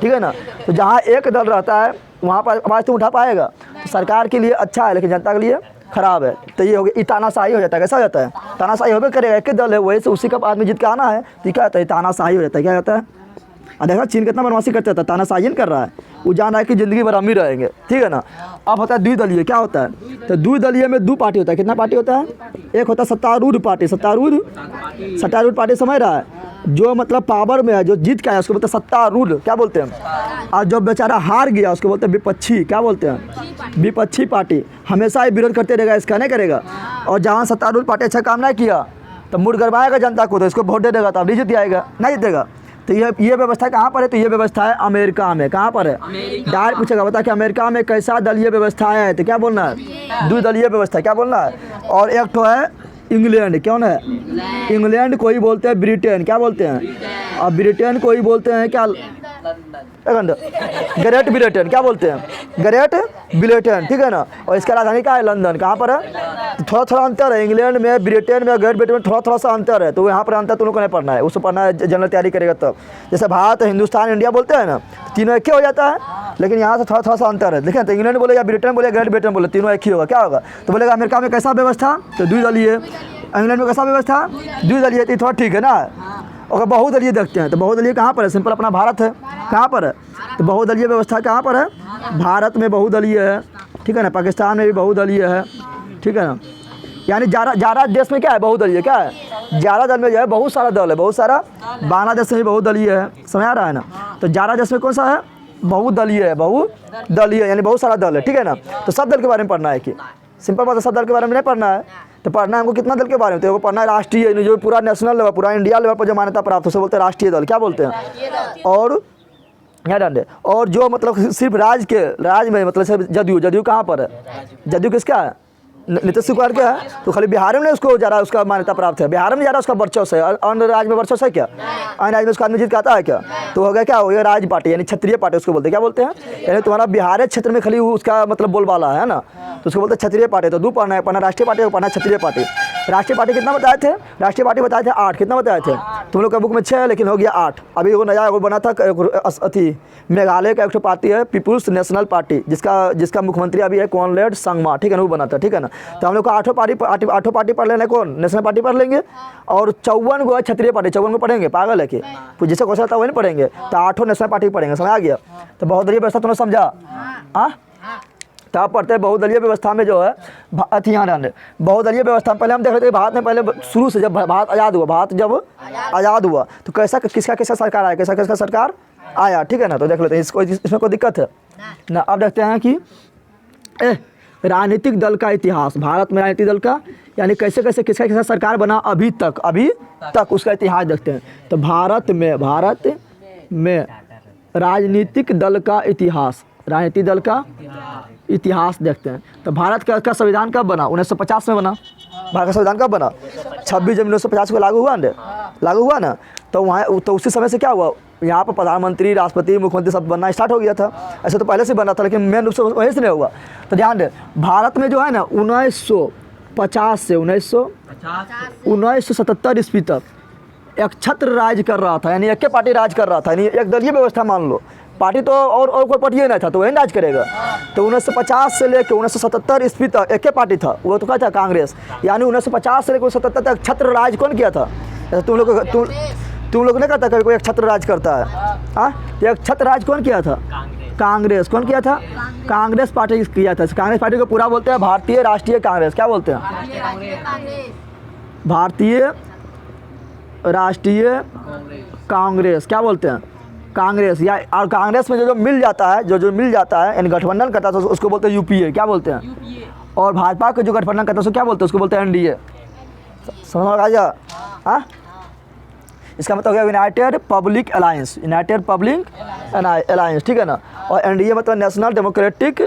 ठीक है ना। तो जहाँ एक दल रहता है वहाँ पर आवाज़ तुम उठा पाएगा। तो सरकार के लिए अच्छा है लेकिन जनता के लिए खराब है। तो ये हो गया, तानाशाही हो जाता है। कैसा हो जाता है? तानाशाही होबे करेगा, एक ही दल है वही से उसी का आदमी जीत के आना है, तो क्या होता है? तानाशाही हो जाता है। क्या होता है? देखा चीन कितना बदमाशी करता था, तानाशाही कर रहा है, वो जान रहा है कि ज़िंदगी भर अमीर रहेंगे, ठीक है ना। अब होता है द्विदलीय। क्या होता है? तो द्विदलीय में दो पार्टी होता है। कितना पार्टी होता है? एक होता है सत्तारूढ़ पार्टी। सत्तारूढ़ पार्टी समझ रहा है, जो मतलब पावर में है, जो जीत के आया उसको बोलते हैं सत्तारूढ़। क्या बोलते हैं? और जो बेचारा हार गया उसको बोलते हैं विपक्षी। क्या बोलते हैं? विपक्षी पार्टी। हमेशा ही विरोध करते रहेगा, इसका नहीं करेगा। और जहाँ सत्तारूढ़ पार्टी अच्छा काम नहीं किया तो मुड़ गरमाएगा जनता को, तो इसको वोट दे देगा, तो अब नहीं जीत आएगा, नहीं जीतेगा। तो ये व्यवस्था कहाँ पर है? तो ये व्यवस्था है अमेरिका में। कहाँ पर है? डायरेक्ट पूछेगा, बता कि अमेरिका में कैसा दलीय व्यवस्था है? तो क्या बोलना है? द्विदलीय व्यवस्था। क्या बोलना है? और एक तो है इंग्लैंड। कौन है? इंग्लैंड को ही बोलते हैं ब्रिटेन। क्या बोलते हैं? और ब्रिटेन को ही बोलते हैं क्या? Great Britain. क्या बोलते हैं? ग्रेट ब्रिटेन, ठीक है ना। और इसका राजधानी क्या है? लंदन। कहाँ पर है? थोड़ा थोड़ा अंतर है इंग्लैंड में, ब्रिटेन में, ग्रेट ब्रिटेन में थोड़ा थोड़ा सा अंतर है। तो यहाँ पर अंतर तुम लोग को नहीं पढ़ना है, उसको पढ़ना है जनरल तैयारी करेगा तब। जैसे भारत, हिंदुस्तान, इंडिया बोलते हैं ना, तीनों एक ही हो जाता है, लेकिन यहाँ से थोड़ा थोड़ा सा अंतर है। देखिए, तो इंग्लैंड बोले या ब्रिटेन बोले, ग्रेट ब्रिटेन बोले, तीनों एक ही होगा। क्या होगा? तो बोलेगा अमेरिका में कैसा व्यवस्था? तो द्विदलीय। इंग्लैंड में कैसा व्यवस्था? द्विदलीय। तो थोड़ा ठीक है ना। अगर बहुदलीय देखते हैं तो बहुदलीय कहाँ पर है? सिंपल अपना भारत है। कहाँ पर है? तो बहुदलीय व्यवस्था कहाँ पर है? भारत में बहुदलीय है, ठीक है ना। पाकिस्तान में भी बहुदलीय है, ठीक है ना। यानी ज़्यादा देश में क्या है? बहुदलीय। क्या है? ज़्यादा दल में जो है बहुत सारा दल है, बहुत सारा। बांग्लादेश में भी बहुदलीय है, समझ आ रहा है ना। तो ज़्यादा देश में कौन सा है? बहुदलीय है। बहुदलीय यानी बहुत सारा दल है, ठीक है ना। तो सब दल के बारे में पढ़ना है कि सिंपल बात है, सब दल के बारे में नहीं पढ़ना है। तो पढ़ना है हमको कितना दल के बारे में? तो वो पढ़ना है राष्ट्रीय, जो पूरा नेशनल लेवल, पूरा इंडिया लेवल पर जो मान्यता प्राप्त है उसे बोलते हैं राष्ट्रीय दल। क्या बोलते हैं? और क्या डांडे? और जो मतलब सिर्फ राज में मतलब सिर्फ जदयू कहाँ पर है? जदयू किसका है? नीतीश कुमार क्या है? तो खाली बिहार में उसको ज़्यादा उसका मान्यता प्राप्त है, बिहार में ज़्यादा उसका वर्चस्व है। अन्य राज्य में वर्चस्व है क्या? अन्य राज्य में उसका आदमी जीत के आता है क्या? तो हो गया क्या? हो गया राज पार्टी, यानी क्षत्रिय पार्टी उसको बोलते हैं। क्या बोलते हैं? यानी तुम्हारा बिहार क्षेत्र में खाली उसका मतलब बोलबाला है ना, तो उसको बोलते हैं क्षत्रिय पार्टी। तो दो पढ़ना है, पढ़ना राष्ट्रीय पार्टी, पढ़ना क्षत्रिय पार्टी। राष्ट्रीय पार्टी कितना बताए थे? राष्ट्रीय पार्टी बताए थे 8। कितना बताए थे? तुम लोग का बुक में 6 है लेकिन हो गया 8। अभी वो नया बना था अथी मेघालय का एक पार्टी है पीपुल्स नेशनल पार्टी, जिसका मुख्यमंत्री अभी है कॉनरेड संगमा, ठीक है ना, वो बना था, ठीक है ना। तो हम लोग को 8 पार्टी पढ़ लेना। कौन? नेशनल पार्टी पढ़ लेंगे। और 54 को है क्षत्रिय पार्टी, 54 को पढ़ेंगे। पागल है कि जिसे क्वेश्चन आता है वही नहीं पढ़ेंगे। तो 8 नेशनल पार्टी पढ़ेंगे, समझ आ गया। तो बहुदलीय व्यवस्था तुमने समझा? हाँ, तो आप पढ़ते हैं बहुदलीय व्यवस्था में जो है यहाँ ध्यान दें। बहुदलीय व्यवस्था पहले हम देख रहे थे भारत में, पहले शुरू से जब भारत आज़ाद हुआ तो किसका सरकार आया, किसका सरकार आया, ठीक है ना। तो देख लेते हैं, इसमें कोई दिक्कत है ना। अब देखते हैं कि राजनीतिक दल का इतिहास। भारत में राजनीतिक दल का यानी कैसे कैसे किसका सरकार बना अभी तक उसका इतिहास देखते हैं। तो भारत में राजनीतिक दल का इतिहास, राजनीतिक दल का इतिहास देखते हैं। तो भारत का संविधान कब बना? 1950 में बना। भारत का संविधान कब बना? 26 जनवरी 1950 को लागू हुआ ना। तो वहाँ तो उसी समय से क्या हुआ, यहाँ पर प्रधानमंत्री, राष्ट्रपति, मुख्यमंत्री सब बनना स्टार्ट हो गया था। ऐसे तो पहले से बना था लेकिन मेन रूप से वहीं से नहीं हुआ। तो ध्यान दें, भारत में जो है ना 1950 से 1977 ईस्वी तक एक छत्र राज कर रहा था, यानी एक पार्टी राज कर रहा था, यानी एक दलीय व्यवस्था मान लो। पार्टी तो और कोई पार्टी नहीं था, तो वही राज करेगा। तो 1950 से लेकर 1977 ईस्वी तक एक पार्टी था, वो तो क्या था? कांग्रेस। यानी 1950 से लेकर 1977 तक छत्र राज कौन किया था? तुम लोग नहीं करता कभी कोई एक छत्र राज करता है? हाँ, तो एक छत्र राज कौन किया था? कांग्रेस। कौन किया था? कांग्रेस पार्टी किया था। कांग्रेस पार्टी को पूरा बोलते हैं भारतीय राष्ट्रीय कांग्रेस। क्या बोलते हैं? भारतीय राष्ट्रीय कांग्रेस। क्या बोलते हैं? कांग्रेस। या और कांग्रेस में जो मिल जाता है, जो मिल जाता है यानी गठबंधन करता है, तो उसको बोलते हैं यूपीए। क्या बोलते हैं? और भाजपा के जो गठबंधन करता है उसको क्या बोलते हैं? उसको बोलते हैं एनडीए। समझ में आ गया? हाँ, इसका मतलब हो गया यूनाइटेड पब्लिक अलायंस, ठीक है ना। और एनडीए मतलब नेशनल डेमोक्रेटिक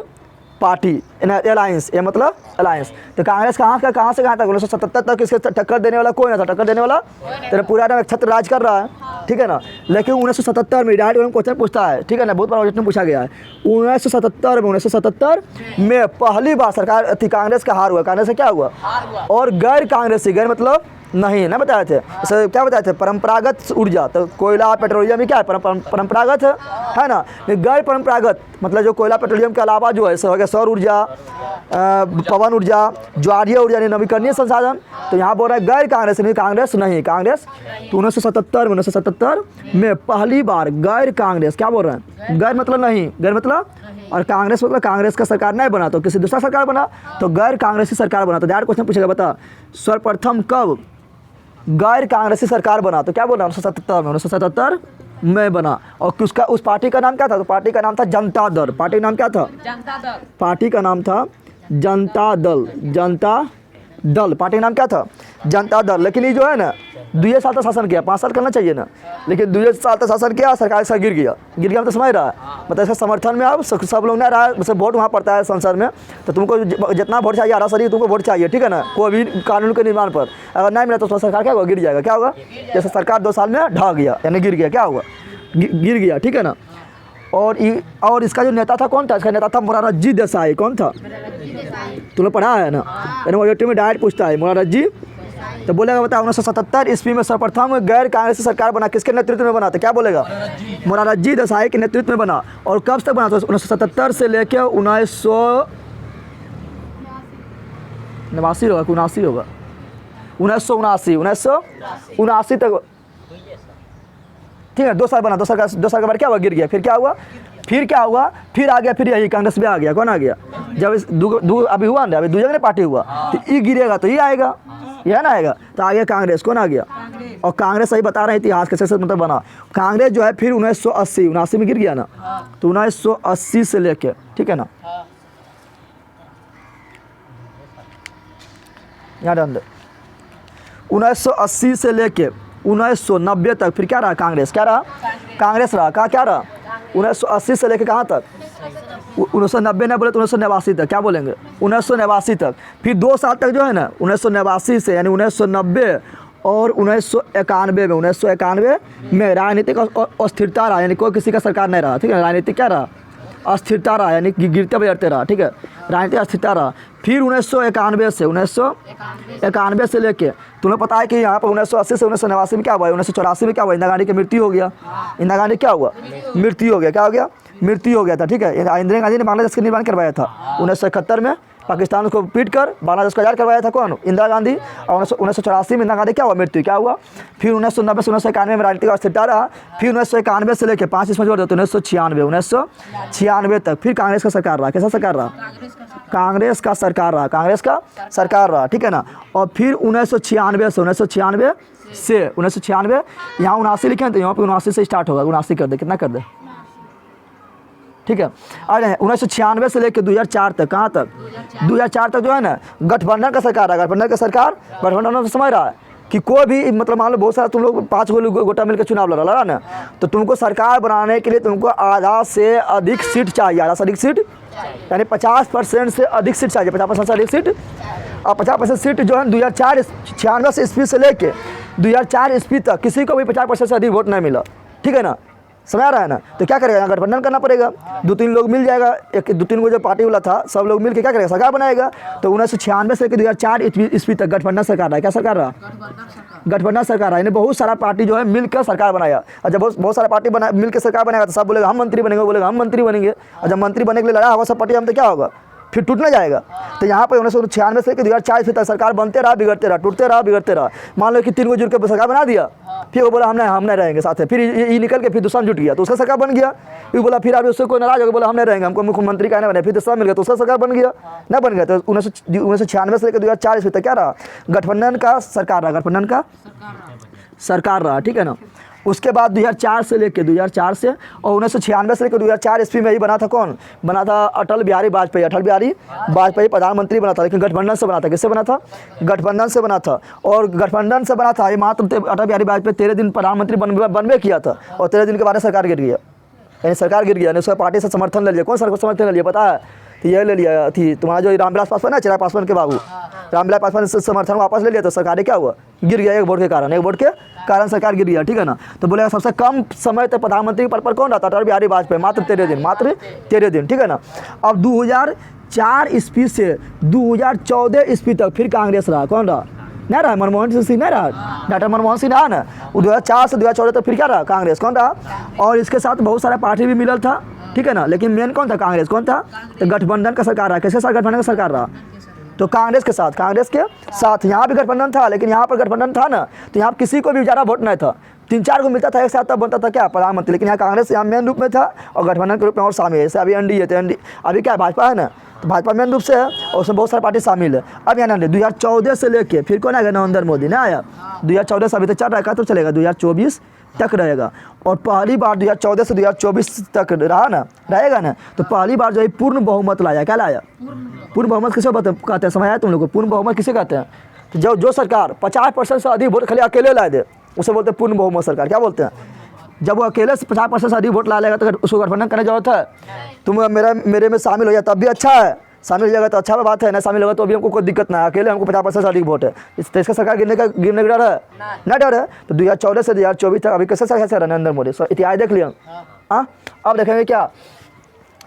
पार्टी अलायंस, ये मतलब अलायंस। तो कांग्रेस कहाँ से कहाँ तक? 1977 तक इसके टक्कर देने वाला कोई ना था। टक्कर देने वाला तेरा पूरा एक छत्र राज कर रहा है, ठीक है ना। लेकिन 1977 में डायरेक्ट क्वेश्चन पूछता है, ठीक है ना, बहुत बार क्वेश्चन पूछा गया है। 1977 में पहली बार सरकार कांग्रेस का हार हुआ। कांग्रेस से क्या हुआ? और गैर कांग्रेसी, गैर मतलब नहीं ना बताए थे। जैसे क्या बताए थे, परंपरागत ऊर्जा, तो कोयला पेट्रोलियम ही क्या है, परंपरागत है ना। गैर परंपरागत मतलब जो कोयला पेट्रोलियम के अलावा जो है हो गया सौर ऊर्जा, पवन ऊर्जा, ज्वारीय ऊर्जा यानी नवीकरणीय संसाधन। तो यहाँ बोल रहा है गैर कांग्रेस, नहीं कांग्रेस नहीं, कांग्रेस तो 1977 में पहली बार गैर कांग्रेस, क्या बोल रहे हैं, गैर मतलब नहीं, गैर मतलब, और कांग्रेस मतलब कांग्रेस का सरकार नहीं बना तो किसी दूसरा सरकार बना, तो गैर कांग्रेसी सरकार बना। तो डायरेक्ट क्वेश्चन पूछेगा, बता सर्वप्रथम कब गैर कांग्रेसी सरकार बना, तो क्या बोला 1977 में बना। और किसका, उस पार्टी का नाम क्या था, तो पार्टी का नाम था जनता दल। पार्टी का नाम क्या था, जनता दल। पार्टी का नाम था जनता दल, जनता दल, पार्टी का नाम क्या था, जनता दल। लेकिन ये जो है ना 2 साल तक शासन किया, 5 साल करना चाहिए ना, लेकिन 2 साल तक शासन किया, सरकार से गिर गया तो समझ रहा है, मतलब इसका समर्थन में अब सब लोग नहीं रहा, जैसे वोट वहाँ पड़ता है संसद में, तो तुमको जितना वोट चाहिए आरा सरी तुमको वोट चाहिए, ठीक है ना, कोई भी कानून के निर्माण पर अगर नहीं मिला तो सरकार क्या होगा, गिर जाएगा। क्या होगा, जैसे सरकार 2 साल में ढह गया यानी गिर गया, क्या होगा, गिर गया, ठीक है ना। और इसका जो नेता था कौन था, इसका नेता था मोरारजी देसाई। कौन था, तुमने पढ़ा है ना, यानी वो में डायरेक्ट पूछता है मोरारजी। तो बोलेगा बता 1977 ईस्वी में सर्वप्रथम गैर कांग्रेसी सरकार बना, किसके नेतृत्व में बना, तो क्या बोलेगा, मोरारजी देसाई के नेतृत्व में बना। और कब तक बना, तो 1977 से लेकर 1989 होगा, 79 होगा, 1979 तक, ठीक है, 2 साल बना, 2 साल के बाद क्या हुआ, गिर गया। फिर क्या हुआ, फिर आ गया, फिर यही कांग्रेस में आ गया। कौन आ गया, जब इस अभी हुआ ना, अभी 2 जगह पार्टी हुआ, तो ये गिरेगा तो ये आएगा, यह ना आएगा, तो आ गया कांग्रेस। कौन आ गया, और कांग्रेस सही बता रहे इतिहास कैसे मतलब बना कांग्रेस जो है, फिर 1980 में गिर गया ना, तो 1980 से लेके, ठीक है ना, यहाँ डाल दे, 1980 से लेके 1990 तक फिर क्या रहा, कांग्रेस क्या रहा, कांग्रेस रहा। क्या रहा 1980 से लेके कहाँ तक, 1990 ना बोले तो 1989 तक, क्या बोलेंगे 1989 तक। फिर 2 साल तक जो है ना 1989 से यानी 1990 और 1991 में राजनीतिक अस्थिरता रहा, यानी कोई किसी का सरकार नहीं रहा, ठीक है, राजनीतिक क्या रहा, अस्थिरता रहा, यानी गिरते बजरते रहा, ठीक है, राजनीतिक अस्थिरता रहा। फिर 1991 से लेके तुम्हें पता है कि यहाँ पर 1980 से 1989 में क्या हुआ, 1984 में क्या हुआ, इंदिरा गांधी की मृत्यु हो गया। इंदिरा गांधी क्या हुआ, मृत्यु हो गया, क्या हो गया, मृत्यु हो गया था, ठीक है। इंदिरा गांधी ने बांग्लादेश का निर्माण करवाया था 1971 में, पाकिस्तान को पीट कर बांग्लादेश को आज़ाद करवाया था कौन, इंदिरा गांधी। और 1984 में इंदिरा गांधी क्या हुआ, मृत्यु क्या हुआ। फिर 1990 से 1991 में राजनीतिक अस्थिरता रहा। फिर 1991 से लेकर 5 इसमें जोड़ देते 1996 तक फिर कांग्रेस का सरकार रहा। कैसा सरकार रहा, कांग्रेस का सरकार रहा, कांग्रेस का सरकार रहा, ठीक है ना। और फिर 1996 से 1996 यहाँ 79 लिखे हैं, तो यहाँ पर 79 से स्टार्ट होगा, 79 कर दे, कितना कर दे, ठीक है। आ जाए 1996 से लेकर 2004 तक, कहाँ तक, 2004 तक जो है ना गठबंधन का सरकार है। गठबंधन समझ रहा है कि कोई भी मतलब मान लो बहुत सारा तुम लोग 5 गोटा मिलकर चुनाव लड़ा रहा ना, तो तुमको सरकार बनाने के लिए तुमको आधा से अधिक सीट चाहिए, आधा से अधिक सीट यानी 50% से अधिक सीट चाहिए, 50% से अधिक सीट। और 50% सीट जो है 1996 ईस्वी से लेके 2004 ईस्वी तक किसी को भी 50% से अधिक वोट नहीं मिला, ठीक है ना, समझ आ रहा है ना। तो क्या करेगा, यहाँ गठबंधन करना पड़ेगा, 2-3 लोग मिल जाएगा, 2-3 को जो पार्टी वाला था सब लोग मिल के क्या करेगा, सरकार बनाएगा। तो 1996 से 2004 ईस्वी तक गठबंधन सरकार रहा। क्या सरकार रहा, गठबंधन सरकार रहा, यानी बहुत सारा पार्टी जो है मिलकर सरकार बनाया। और जब बहुत सारा पार्टी बना मिलकर सरकार बनाएगा तो सब बोलेगा हम मंत्री बनेंगे, बोलेगा हम मंत्री बनेंगे। और जब मंत्री बनने के लिए लड़ा होगा सब पार्टी, हम तो क्या होगा, फिर टूटना जाएगा। तो यहाँ पर 1996 से 2004 ईस्वी तक सरकार बनते रहा, बिगड़ते रहा, टूटते रहा। मान लो कि 3 को जुड़ के सरकार बना दिया, फिर वो बोला हम नहीं रहेंगे साथ है, फिर ये निकल के फिर दूसरा जुट गया तो उसका सरकार बन गया। फिर बोला फिर अभी उससे कोई नाराज हो गया, बोला हम नहीं रहेंगे, हमको मुख्यमंत्री कहने बने, फिर दूसरा मिल गया तो उसका सरकार बन गया, ना बन गया। तो 1996 से लेकर 2004 ईस्वी तक क्या रहा, गठबंधन का सरकार रहा, गठबंधन का सरकार रहा, ठीक है ना। उसके बाद 2004 से लेकर 2004 से और 1996 से लेकर 2004 ईस्वी में ही बना था कौन, बना था अटल बिहारी वाजपेयी प्रधानमंत्री बना था, लेकिन गठबंधन से बना था। किससे बना था, गठबंधन से बना था। और गठबंधन से बना था ये मात्र अटल बिहारी वाजपेयी 13 दिन प्रधानमंत्री बनवे किया था, और 13 दिन के बाद सरकार गिर गया, यानी सरकार गिर गया, उसका पार्टी से समर्थन ले लिया। कौन सा समर्थन ले लिया पता है, तो ये ले लिया थी तुम्हारा जो रामविलास पासवान है, चिराग पासवान के बाबू, रामविलास पासवान से समर्थन वापस ले लिया, तो सरकार क्या हुआ, गिर गया, एक वोट के कारण सरकार गिर गया, ठीक है ना। तो बोलेगा सबसे कम समय तक प्रधानमंत्री पद पर कौन रहता, अटल बिहारी वाजपेयी, मात्र 13 दिन, ठीक है ना। अब 2004 ईस्वी से 2014 ईस्वी तक फिर कांग्रेस रहा। कौन रहा, नहीं रहा, मनमोहन सिंह नहीं रहा, डॉक्टर मनमोहन सिंह रहा ना, वो 2004 से 2014 तक फिर क्या रहा, कांग्रेस कौन रहा। और इसके साथ बहुत सारा पार्टी भी मिलल था, ठीक है ना, लेकिन मेन कौन था, कांग्रेस कौन था, तो गठबंधन का सरकार रहा। किसके साथ गठबंधन का सरकार रहा, तो कांग्रेस के साथ, कांग्रेस के साथ। यहाँ भी गठबंधन था, लेकिन यहाँ पर गठबंधन था ना, तो यहाँ किसी को भी ज़्यादा वोट नहीं था, 3-4 को मिलता था एक साथ, तब बनता था क्या, प्रधानमंत्री। लेकिन यहाँ कांग्रेस यहाँ मेन रूप में था और गठबंधन के रूप में और शामिल है। जैसे अभी एनडीए, तो अभी क्या भाजपा है ना, तो भाजपा मेन रूप से है और उसमें बहुत सारे पार्टी शामिल है। अब यहाँ ना 2014 से लेके फिर कौन आएगा, नरेंद्र मोदी ना आया, 2014 से अभी तक चल रहा है, तो चलेगा 2024 तक रहेगा। और पहली बार 2014 से 2024 तक रहा ना, रहेगा ना, तो पहली बार जो है पूर्ण बहुमत लाया। क्या लाया, पूर्ण बहुमत किसे कहते हैं, समझ आया तुम लोग को, पूर्ण बहुमत किसे कहते हैं, तो जो सरकार 50% से अधिक वोट खाली अकेले ला दे उसे बोलते हैं पूर्ण बहुमत सरकार। क्या बोलते हैं, जब वो अकेले से 50% से अधिक वोट ला लेगा तो उसको गठबंधन करने की जरूरत है। तुम मेरे में शामिल हो जाए तब भी अच्छा है, शामिल हो जाएगा तो अच्छा बात है, ना शामिल होगा तो अभी हमको कोई दिक्कत ना है, अकेले हमको 50% से अधिक वोट है, इसका सरकार गिरने का डर है ना, डर है। तो 2014 से 2024 तक अभी कैसे सरकार है नरेंद्र मोदी, इतिहास देख लिया। हाँ, अब देखेंगे क्या,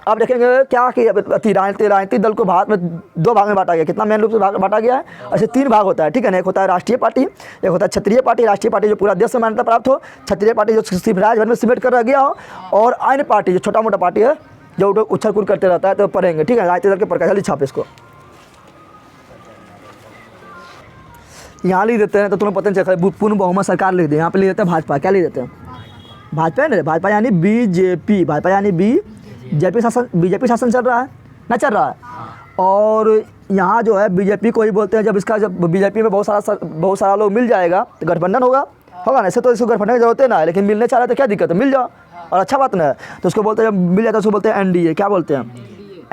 अब देखेंगे क्या कि राजनीतिक दल को भारत में 2 भाग में बांटा गया। कितना मेन रूप से बांटा गया है, ऐसे 3 भाग होता है, ठीक है ना। एक होता है राष्ट्रीय पार्टी, एक होता है क्षत्रिय पार्टी। राष्ट्रीय पार्टी जो पूरा देश में मान्यता प्राप्त हो, क्षत्रिय पार्टी जो सिर्फ राज्य भर में सिमट कर रह गया हो, और अन्य पार्टी जो छोटा मोटा पार्टी है जो उछल कूद करते रहता है। तो पढ़ेंगे, ठीक है, राजनीतिक दल के प्रकार। जल्दी छाप इसको, यहाँ लिख देते हैं तो तुम्हें पता नहीं चलता। पूर्ण बहुमत सरकार लिख दे, यहाँ पे लिख देते हैं भाजपा। क्या लिख देते हैं, भाजपा है ना, भाजपा यानी बीजेपी, भाजपा यानी बीजेपी शासन चल रहा है ना, चल रहा है। और यहाँ जो है बीजेपी को ही बोलते हैं, जब बीजेपी में बहुत सारा लोग मिल जाएगा तो गठबंधन होगा ना। ऐसे तो इसको गठबंधन की जरूरत है ना, लेकिन मिलने चाह रहे तो क्या दिक्कत है, मिल जाओ और अच्छा बात ना है। तो उसको बोलते हैं, जब मिल जाता है उसको बोलते हैं एनडीए। क्या बोलते हैं,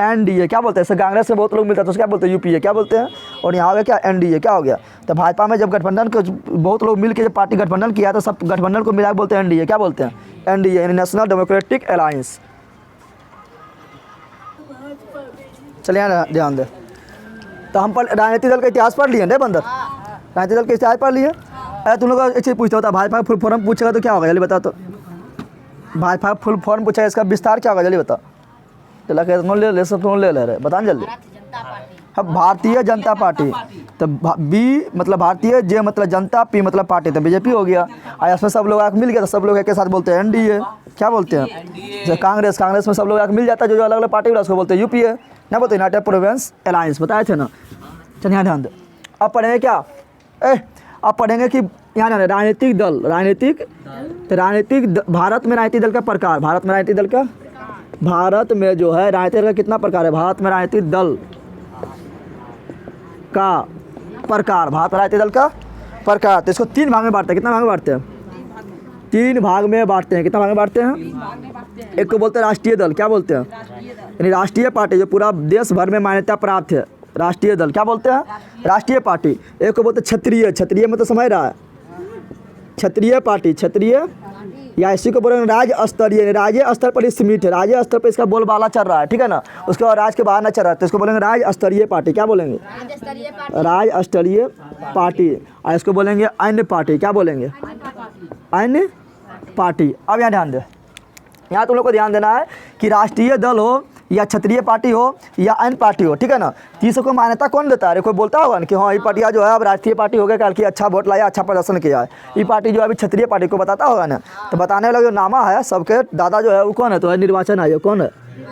एनडीए। क्या बोलते हैं, जैसे कांग्रेस से बहुत लोग मिलता है तो उसको क्या बोलते हैं, यूपीए। क्या बोलते हैं, और यहाँ हो गया क्या, एनडीए। क्या हो गया, तो भाजपा में जब गठबंधन को बहुत लोग मिल के जब पार्टी गठबंधन किया तो सब गठबंधन को मिला बोलते हैं एनडीए। क्या बोलते हैं, एनडीए यानी नेशनल डेमोक्रेटिक अलायंस। चलिए यहाँ ध्यान दे, तो हम राजनीतिक दल का इतिहास पढ़ लिए ना बंदर, राजनीतिक दल का इतिहास पढ़ लिए। अरे तुम लोग एक चीज़ पूछता होता, भाजपा का फुल फॉर्म पूछेगा तो क्या होगा, जल्दी बता। तो भाजपा का फुल फॉर्म पूछेगा, इसका विस्तार क्या होगा, जल्दी बता। चला ले सब ले रहे, बता जल्दी। हाँ, भारतीय जनता पार्टी। तो बी मतलब भारतीय, जे मतलब जनता, पी मतलब पार्टी, तो बीजेपी हो गया। और इसमें सब लोग आके मिल गया तो सब लोग एक साथ बोलते हैं एनडीए। क्या बोलते हैं, जैसे कांग्रेस में सब लोग आके मिल जाता है, जो अलग अलग पार्टी वाला उसको बोलते हैं यूपीए, ना बोलते यूनाइटेड प्रोविंस अलायंस, बताए थे ना। चल यहाँ ध्यान दे, अब पढ़ेंगे क्या, अब पढ़ेंगे कि यहाँ राजनीतिक दल, भारत में राजनीतिक दल का प्रकार, भारत में जो है राजनीतिक दल का कितना प्रकार है, भारत में राजनीतिक दल का प्रकार, भारत में राजनीतिक दल का प्रकार। तो इसको 3 भाग में बांटते हैं। कितना भाग में बांटते हैं, 3 भाग में बांटते हैं। कितना भाग में बांटते हैं, एक को बोलते हैं राष्ट्रीय दल। क्या बोलते हैं, यानी राष्ट्रीय पार्टी जो पूरा देश भर में मान्यता प्राप्त है, राष्ट्रीय दल। क्या बोलते हैं, राष्ट्रीय पार्टी। एक को बोलते हैं क्षत्रिय में तो समझ रहा है, क्षत्रिय पार्टी, क्षत्रिय या इसी को बोलेंगे राज्य स्तरीय, राज्य स्तर पर सीमित है, राज्य स्तर पर इसका बोलबाला चल रहा है, ठीक है ना, उसके बाद राज्य के बाहर ना चल रहा है, तो इसको बोलेंगे राज्य स्तरीय पार्टी। क्या बोलेंगे, राज्य स्तरीय पार्टी। और इसको बोलेंगे अन्य पार्टी। क्या बोलेंगे, अन्य पार्टी। अब यहाँ ध्यान दे, यहाँ तुम लोग को ध्यान देना है कि राष्ट्रीय दल हो या क्षत्रिय पार्टी हो या अन्य पार्टी हो, ठीक है ना, तीसरे को मान्यता कौन देता है, कोई बोलता होगा ना कि हाँ ये पार्टियाँ जो है अब राष्ट्रीय पार्टी हो गया, कल की अच्छा वोट लाया, अच्छा प्रदर्शन किया है, ये पार्टी जो है अभी क्षत्रिय पार्टी को बताता होगा ना। तो बताने वाला जो नामा है सबके दादा जो है वो कौन है, तो है निर्वाचन आयोग। कौन है,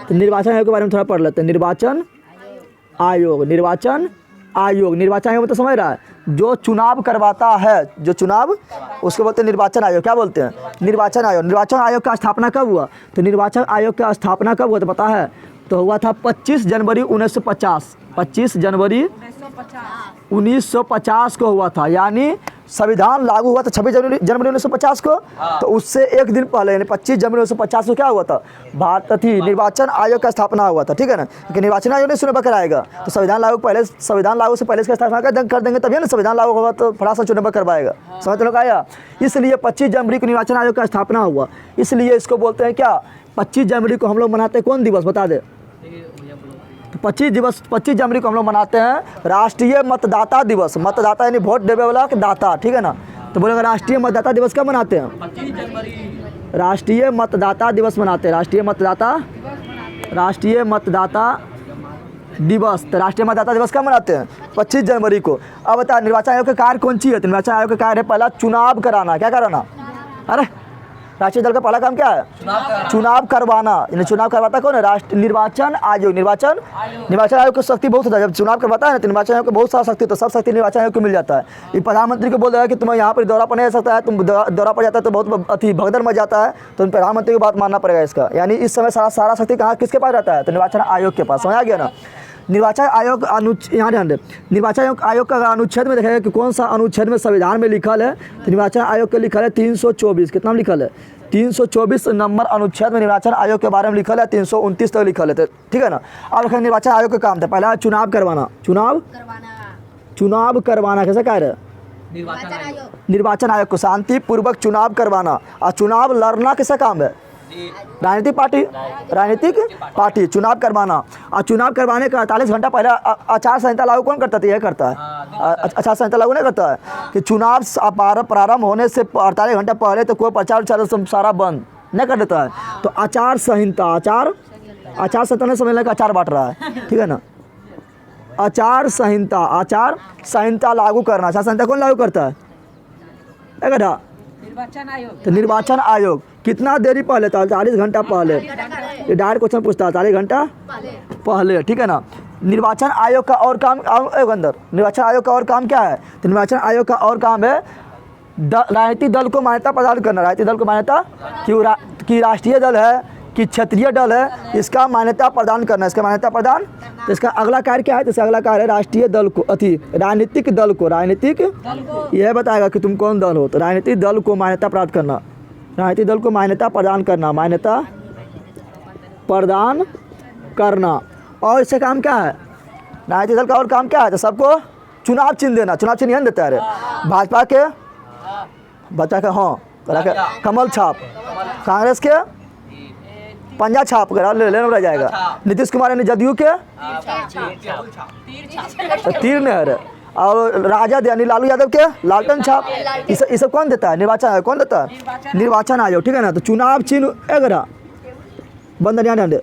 तो निर्वाचन आयोग के बारे में थोड़ा पढ़ लेते हैं। निर्वाचन आयोग, निर्वाचन आयोग तो समझ रहा है, जो चुनाव करवाता है, जो चुनाव, उसको बोलते हैं निर्वाचन आयोग। क्या बोलते हैं, निर्वाचन आयोग। निर्वाचन आयोग का स्थापना कब हुआ, तो निर्वाचन आयोग का स्थापना कब हुआ तो पता है, तो हुआ था 25 जनवरी 1950। 25 जनवरी 1950 को हुआ था, यानी संविधान लागू हुआ था 26 जनवरी 1950 को। तो उससे एक दिन पहले यानी 25 जनवरी 1950 को क्या हुआ था, भारतीय निर्वाचन आयोग का स्थापना हुआ था, ठीक है ना। क्योंकि निर्वाचन आयोग ने चुनाव कराएगा, तो संविधान लागू से पहले इसका स्थापना कर देंगे, तभी ना संविधान लागू होगा तो फटाफट से चुनाव करवाएगा। समझ लोग आया, इसलिए 25 जनवरी को निर्वाचन आयोग का स्थापना हुआ, इसलिए इसको बोलते हैं क्या, 25 जनवरी को हम लोग मनाते हैं कौन दिवस, बता दे। 25 जनवरी को हम लोग मनाते हैं राष्ट्रीय मतदाता दिवस। मतदाता यानी वोट देने वाला के दाता, ठीक है ना। तो बोलेगा राष्ट्रीय मतदाता दिवस कब मनाते हैं, 25 जनवरी। राष्ट्रीय मतदाता दिवस मनाते हैं, राष्ट्रीय मतदाता दिवस, तो राष्ट्रीय मतदाता दिवस कब मनाते हैं? 25 जनवरी को। अब बता, निर्वाचन आयोग का कार्य कौन सी है? तो निर्वाचन आयोग का कार्य है पहला चुनाव कराना। क्या कराना? अरे राष्ट्रीय दल का पहला काम क्या है? चुनाव करवाना। यानी चुनाव करवाता कौन है? राष्ट्रीय निर्वाचन आयोग। निर्वाचन आयोग की शक्ति बहुत होता है। जब चुनाव करवाता है ना तो निर्वाचन आयोग को बहुत सारा शक्ति, तो सब शक्ति निर्वाचन आयोग को मिल जाता है। ये प्रधानमंत्री को बोल रहा है कि तुम यहाँ पर दौरा पर नहीं आ सकता है, तुम दौरा पर जाता है तो बहुत भगदड़ मच जाता है, तो प्रधानमंत्री की बात मानना पड़ेगा इसका। यानी इस समय सारा शक्ति कहाँ किसके पास रहता है? तो निर्वाचन आयोग के पास। समझ आ गया ना? निर्वाचन आयोग यहाँ ध्यान दे, निर्वाचन आयोग का अनुच्छेद में देखेगा कि कौन सा अनुच्छेद में संविधान में लिखल है। तो निर्वाचन आयोग के लिखल है 324। कितना में लिखल है? 324 नंबर अनुच्छेद में निर्वाचन आयोग के बारे में लिखल है। 329 तक लिखल है। ठीक है ना? अब देखिए निर्वाचन आयोग का काम था पहला चुनाव करवाना। चुनाव करवाना कैसे कह रहे? निर्वाचन आयोग को शांतिपूर्वक चुनाव करवाना। और चुनाव लड़ना किसका काम है? राजनीतिक पार्टी चुनाव करवाना। और चुनाव करवाने का 48 घंटा पहले आचार संहिता लागू कौन करता है? यह करता है। आचार संहिता लागू नहीं करता है कि चुनाव प्रारंभ होने से 48 घंटा पहले तो कोई प्रचार सारा बंद नहीं कर देता है। तो आचार संहिता ने समझने का अचार बांट रहा है। ठीक है ना? आचार संहिता लागू करना। आचार संहिता कौन लागू करता है? तो निर्वाचन आयोग कितना देरी पहले? 48 घंटा पहले। ये डायरेक्ट क्वेश्चन पूछता है 48 घंटा पहले। ठीक है ना? निर्वाचन आयोग का और काम निर्वाचन आयोग का और काम क्या है? तो निर्वाचन आयोग का और काम है राजनीतिक दल को मान्यता प्रदान करना। राजनीतिक दल को मान्यता कि राष्ट्रीय दल है कि क्षेत्रीय दल है, इसका मान्यता प्रदान करना। इसका मान्यता प्रदान, तो इसका अगला कार्य क्या है? तो इसका अगला कार्य है राष्ट्रीय दल को राजनीतिक दल को यह बताएगा कि तुम कौन दल हो। तो राजनीतिक दल को मान्यता प्राप्त करना, राजनीतिक दल को मान्यता प्रदान करना। और इससे काम क्या है? राजनीतिक दल का और काम क्या है? तो सबको चुनाव चिन्ह देना। चुनाव चिन्ह नहीं देता है भाजपा के हाँ कमल छाप, कांग्रेस के पंजा छाप कर लेने रह जाएगा। नीतीश कुमार यानी जदयू के तीर नहर, और राजद यानी लालू यादव के लालटेन छाप। इसे कौन देता है? निर्वाचन आयोग। कौन देता है? निर्वाचन आयोग। ठीक है ना? तो चुनाव चिन्ह बंधन ध्यान,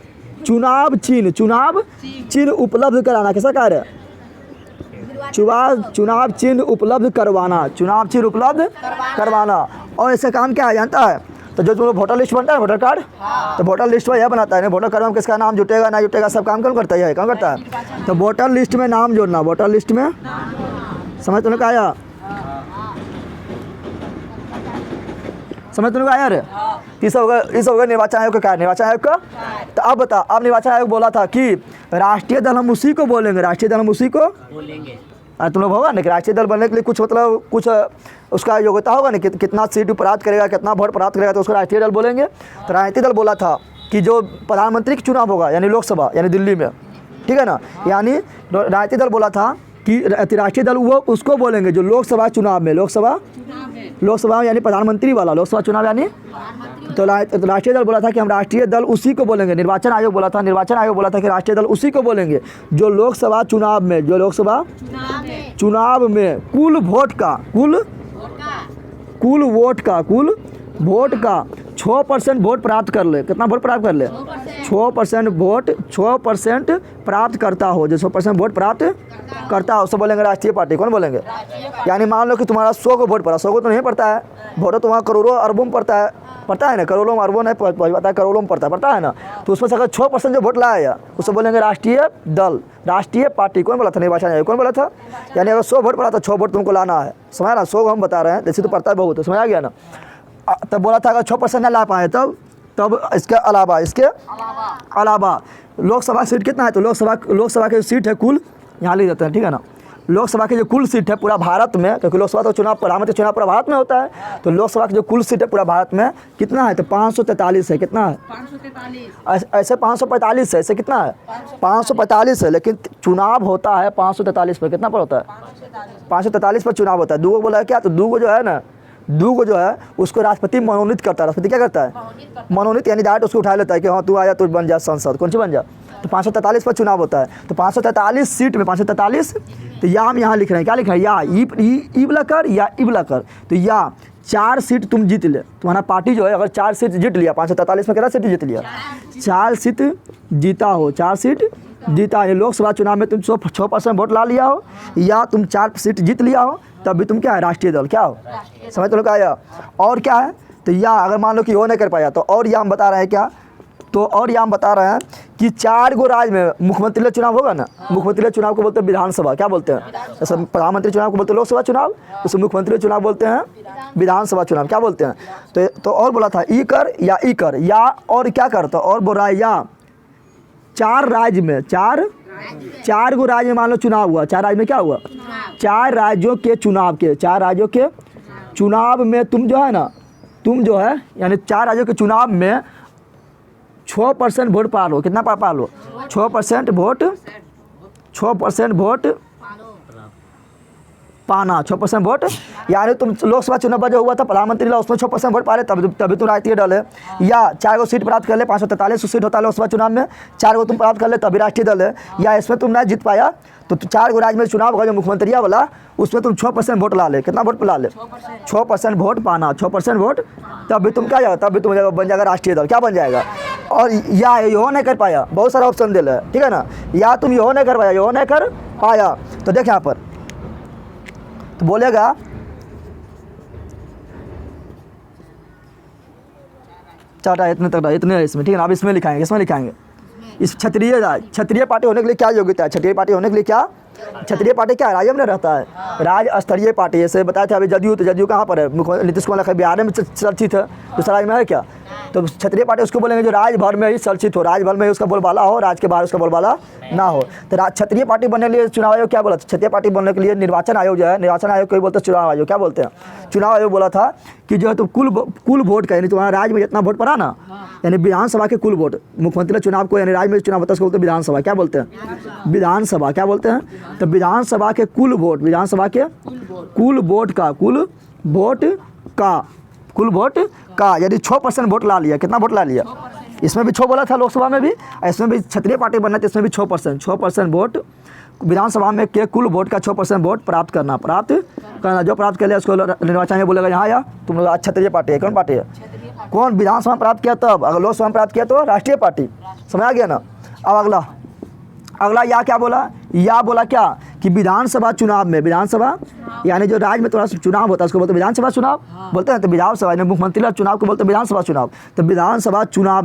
चुनाव चिन्ह उपलब्ध कराना। कैसा कार्य है? चुनाव चिन्ह उपलब्ध करवाना। और इसका काम क्या है जानता है? तो जो तुम वोटर लिस्ट बनता है वोटर कार्ड, तो वोटर लिस्ट में यह बनाता है वोटर कार्ड में किसका नाम जुटेगा ना जुटेगा सब काम कौन करता है? कौन करता है? तो वोटर लिस्ट में नाम जोड़ना। वोटर लिस्ट में समझ तुमने आया? समझ तुमने आया रे? इस होगा निर्वाचन आयोग का कार्य। निर्वाचन आयोग का। तो अब बता, अब निर्वाचन आयोग बोला था कि राष्ट्रीय दल हम उसी को बोलेंगे। राष्ट्रीय दल हम उसी को बोलेंगे। तुम लोग होगा ना कि राष्ट्रीय दल बनने के लिए कुछ कुछ उसका योग्यता होगा ना कि कितना सीट प्राप्त करेगा, कितना वोट प्राप्त करेगा, तो उसको राष्ट्रीय दल बोलेंगे। तो राष्ट्रीय दल बोला था कि जो प्रधानमंत्री का चुनाव होगा यानी लोकसभा यानी दिल्ली में, ठीक है ना, यानी राष्ट्रीय दल बोला था कि राष्ट्रीय दल वो उसको बोलेंगे जो लोकसभा चुनाव में लोकसभा यानी प्रधानमंत्री वाला लोकसभा चुनाव यानी, तो राष्ट्रीय दल बोला था कि हम राष्ट्रीय दल उसी को बोलेंगे। निर्वाचन आयोग बोला था कि राष्ट्रीय दल उसी को बोलेंगे जो लोकसभा चुनाव में कुल वोट का 6% वोट प्राप्त कर ले। कितना वोट प्राप्त कर ले? 6% प्राप्त करता हो। जो 6% वोट प्राप्त करता हो उसको बोलेंगे राष्ट्रीय पार्टी। कौन बोलेंगे? यानी मान लो कि तुम्हारा 100 को वोट पड़ा, 100 को तो नहीं पड़ता है, वोट तुम्हारा करोड़ों अरबों में पड़ता है ना, करोड़ों अरबों नहीं पड़ता है, करोड़ों में पड़ता है ना। तो उसमें से अगर 6% जो वोट लाया उसको बोलेंगे राष्ट्रीय दल, राष्ट्रीय पार्टी। कौन बोला था? निर्वाचन आयोग। कौन बोला था? यानी अगर 100 वोट पड़ा तो 6 वोट तुमको लाना है। समझा ना? 100 हम बता रहे हैं, जैसे तो पड़ता है बहुत है। समझ आ गया ना? तब बोला था अगर 6% नहीं ला पाए तब इसके अलावा लोकसभा सीट कितना है? तो लोकसभा की सीट है कुल, यहाँ लिख देते हैं, ठीक है ना। लोकसभा की जो कुल सीट है पूरा भारत में, क्योंकि लोकसभा तो प्रधानमंत्री चुनाव पूरा भारत में होता है, तो लोकसभा की जो कुल सीट है पूरा भारत में कितना है? तो 543 है। कितना है? 543। ऐसे 545 है, ऐसे कितना है? 545 है, लेकिन चुनाव होता है 543 पर। कितना पर होता है? 543 पर चुनाव होता है। दूगो बोला है क्या? तो दूगो जो है उसको राष्ट्रपति मनोनीत करता है। राष्ट्रपति क्या करता है? मनोनीत, यानी डायरेक्ट उसको उठा लेता है कि हाँ तू आया, तू बन जा सांसद। कौन सी बन जा? तो 543 पर चुनाव होता है। तो 543 सीट में 543, तो या हम यहाँ लिख रहे हैं, क्या लिख रहे हैं? या इबलकर। तो या 4 सीट तुम जीत ले, तुम्हारा पार्टी जो है अगर 4 सीट जीत लिया, 543 में कितना सीट जीत लिया? 4 सीट जीता हो, 4 सीट जीता है। लोकसभा चुनाव में तुम 6% वोट ला लिया हो या तुम 4 सीट जीत लिया हो, तब भी तुम क्या है, राष्ट्रीय दल क्या हो, समझ तो लोग आया। और क्या है, तो या अगर मान लो कि वो नहीं कर पाया तो और या हम बता रहे हैं क्या, तो और या हम बता रहे हैं कि 4 गो राज्य में मुख्यमंत्री चुनाव होगा ना, मुख्यमंत्री चुनाव को बोलते हैं विधानसभा, क्या बोलते हैं, जैसे प्रधानमंत्री चुनाव को बोलते हैं लोकसभा चुनाव, उसे मुख्यमंत्री चुनाव बोलते हैं विधानसभा चुनाव, क्या बोलते हैं। तो और बोला था ई कर या और क्या करता, और बोल रहा है या 4 राज्य में, 4 गो राज्य में मान लो चुनाव हुआ, 4 राज्य में क्या हुआ, 4 राज्यों के चुनाव में तुम जो है ना, तुम जो है यानी 4 राज्यों के चुनाव में 6% वोट पा लो, कितना पा लो, 6% वोट पाना, 6% वोट, यानी तुम लोकसभा चुनाव जो हुआ था प्रधानमंत्री ला उसमें 6% वोट पा रहे, तभी तुम राष्ट्रीय दल है। या 4 गो सीट प्राप्त कर ले, 543 सीट होता है लोकसभा चुनाव में, 4 गो तुम प्राप्त कर ले तभी राष्ट्रीय दल है। या इसमें तुम नहीं जीत पाया तो 4 गो राज्य में चुनाव होगा जो मुख्यमंत्री वाला, उसमें तुम 6% वोट ला ले, कितना वोट ला ले, 6% वोट पाना, 6% वोट, तब भी तुम क्या जाएगा, तब भी तुम बन जाएगा राष्ट्रीय दल, क्या बन जाएगा। और या यो नहीं कर पाया, बहुत सारा ऑप्शन दिल है, ठीक है ना, या तुम यो नहीं कर पाया, तो देख यहाँ पर तो बोलेगा चाटा इतने है इसमें, ठीक है ना। अब इसमें लिखाएंगे इस क्षत्रिय पार्टी होने के लिए क्या योग्यता है, क्षत्रिय पार्टी होने के लिए क्या, क्षत्रिय पार्टी क्या राज्य में रहता है, राज्य स्तरीय पार्टी, जैसे बताया था अभी जदयू, तो जदयू कहाँ पर है, नीतीश कुमार बिहार में चर्चित है, दूसरा राज्य में है क्या, तो क्षत्रिय पार्टी उसको बोलेंगे जो राज्य भर में ही चर्चित हो, राज्य भर में ही उसका बोलबाला हो, राज्य के बाहर उसका बोलबाला ना हो। तो क्षत्रिय पार्टी बनने के लिए चुनाव आयोग क्या बोला, क्षत्रिय पार्टी बनने के लिए निर्वाचन आयोग जो है, निर्वाचन आयोग को बोलते हैं चुनाव आयोग, क्या बोलते हैं, चुनाव आयोग बोला था कि जो है तुम कुल वोट का, यानी तुम्हारा राज्य में जितना वोट पड़ा ना, यानी विधानसभा के कुल वोट, मुख्यमंत्री चुनाव को यानी राज्य में चुनाव होता है उसको बोलते हैं विधानसभा, क्या बोलते हैं, विधानसभा क्या बोलते हैं। तो विधानसभा के कुल वोट, विधानसभा के कुल वोट का यदि 6% वोट ला लिया, कितना वोट ला लिया, इसमें भी 6 बोला था लोकसभा में भी, इसमें भी क्षत्रिय पार्टी बनना है, इसमें भी 6% वोट, विधानसभा में के कुल वोट का 6% वोट प्राप्त करना, जो प्राप्त कर लिया उसको निर्वाचन में बोलेगा यहाँ या तुम लोग क्षत्रिय पार्टी है, कौन पार्टी है, कौन विधानसभा में प्राप्त किया, तब अगर लोकसभा में प्राप्त किया तो राष्ट्रीय पार्टी, समझ आ गया ना। अब अगला या क्या बोला, या बोला क्या कि विधानसभा चुनाव में, विधानसभा यानी जो राज्य में थोड़ा चुनाव होता है उसको बोलते हैं विधानसभा चुनाव, बोलते हैं तो विधानसभा यानी मुख्यमंत्री चुनाव को बोलते हैं विधानसभा चुनाव। तो विधानसभा चुनाव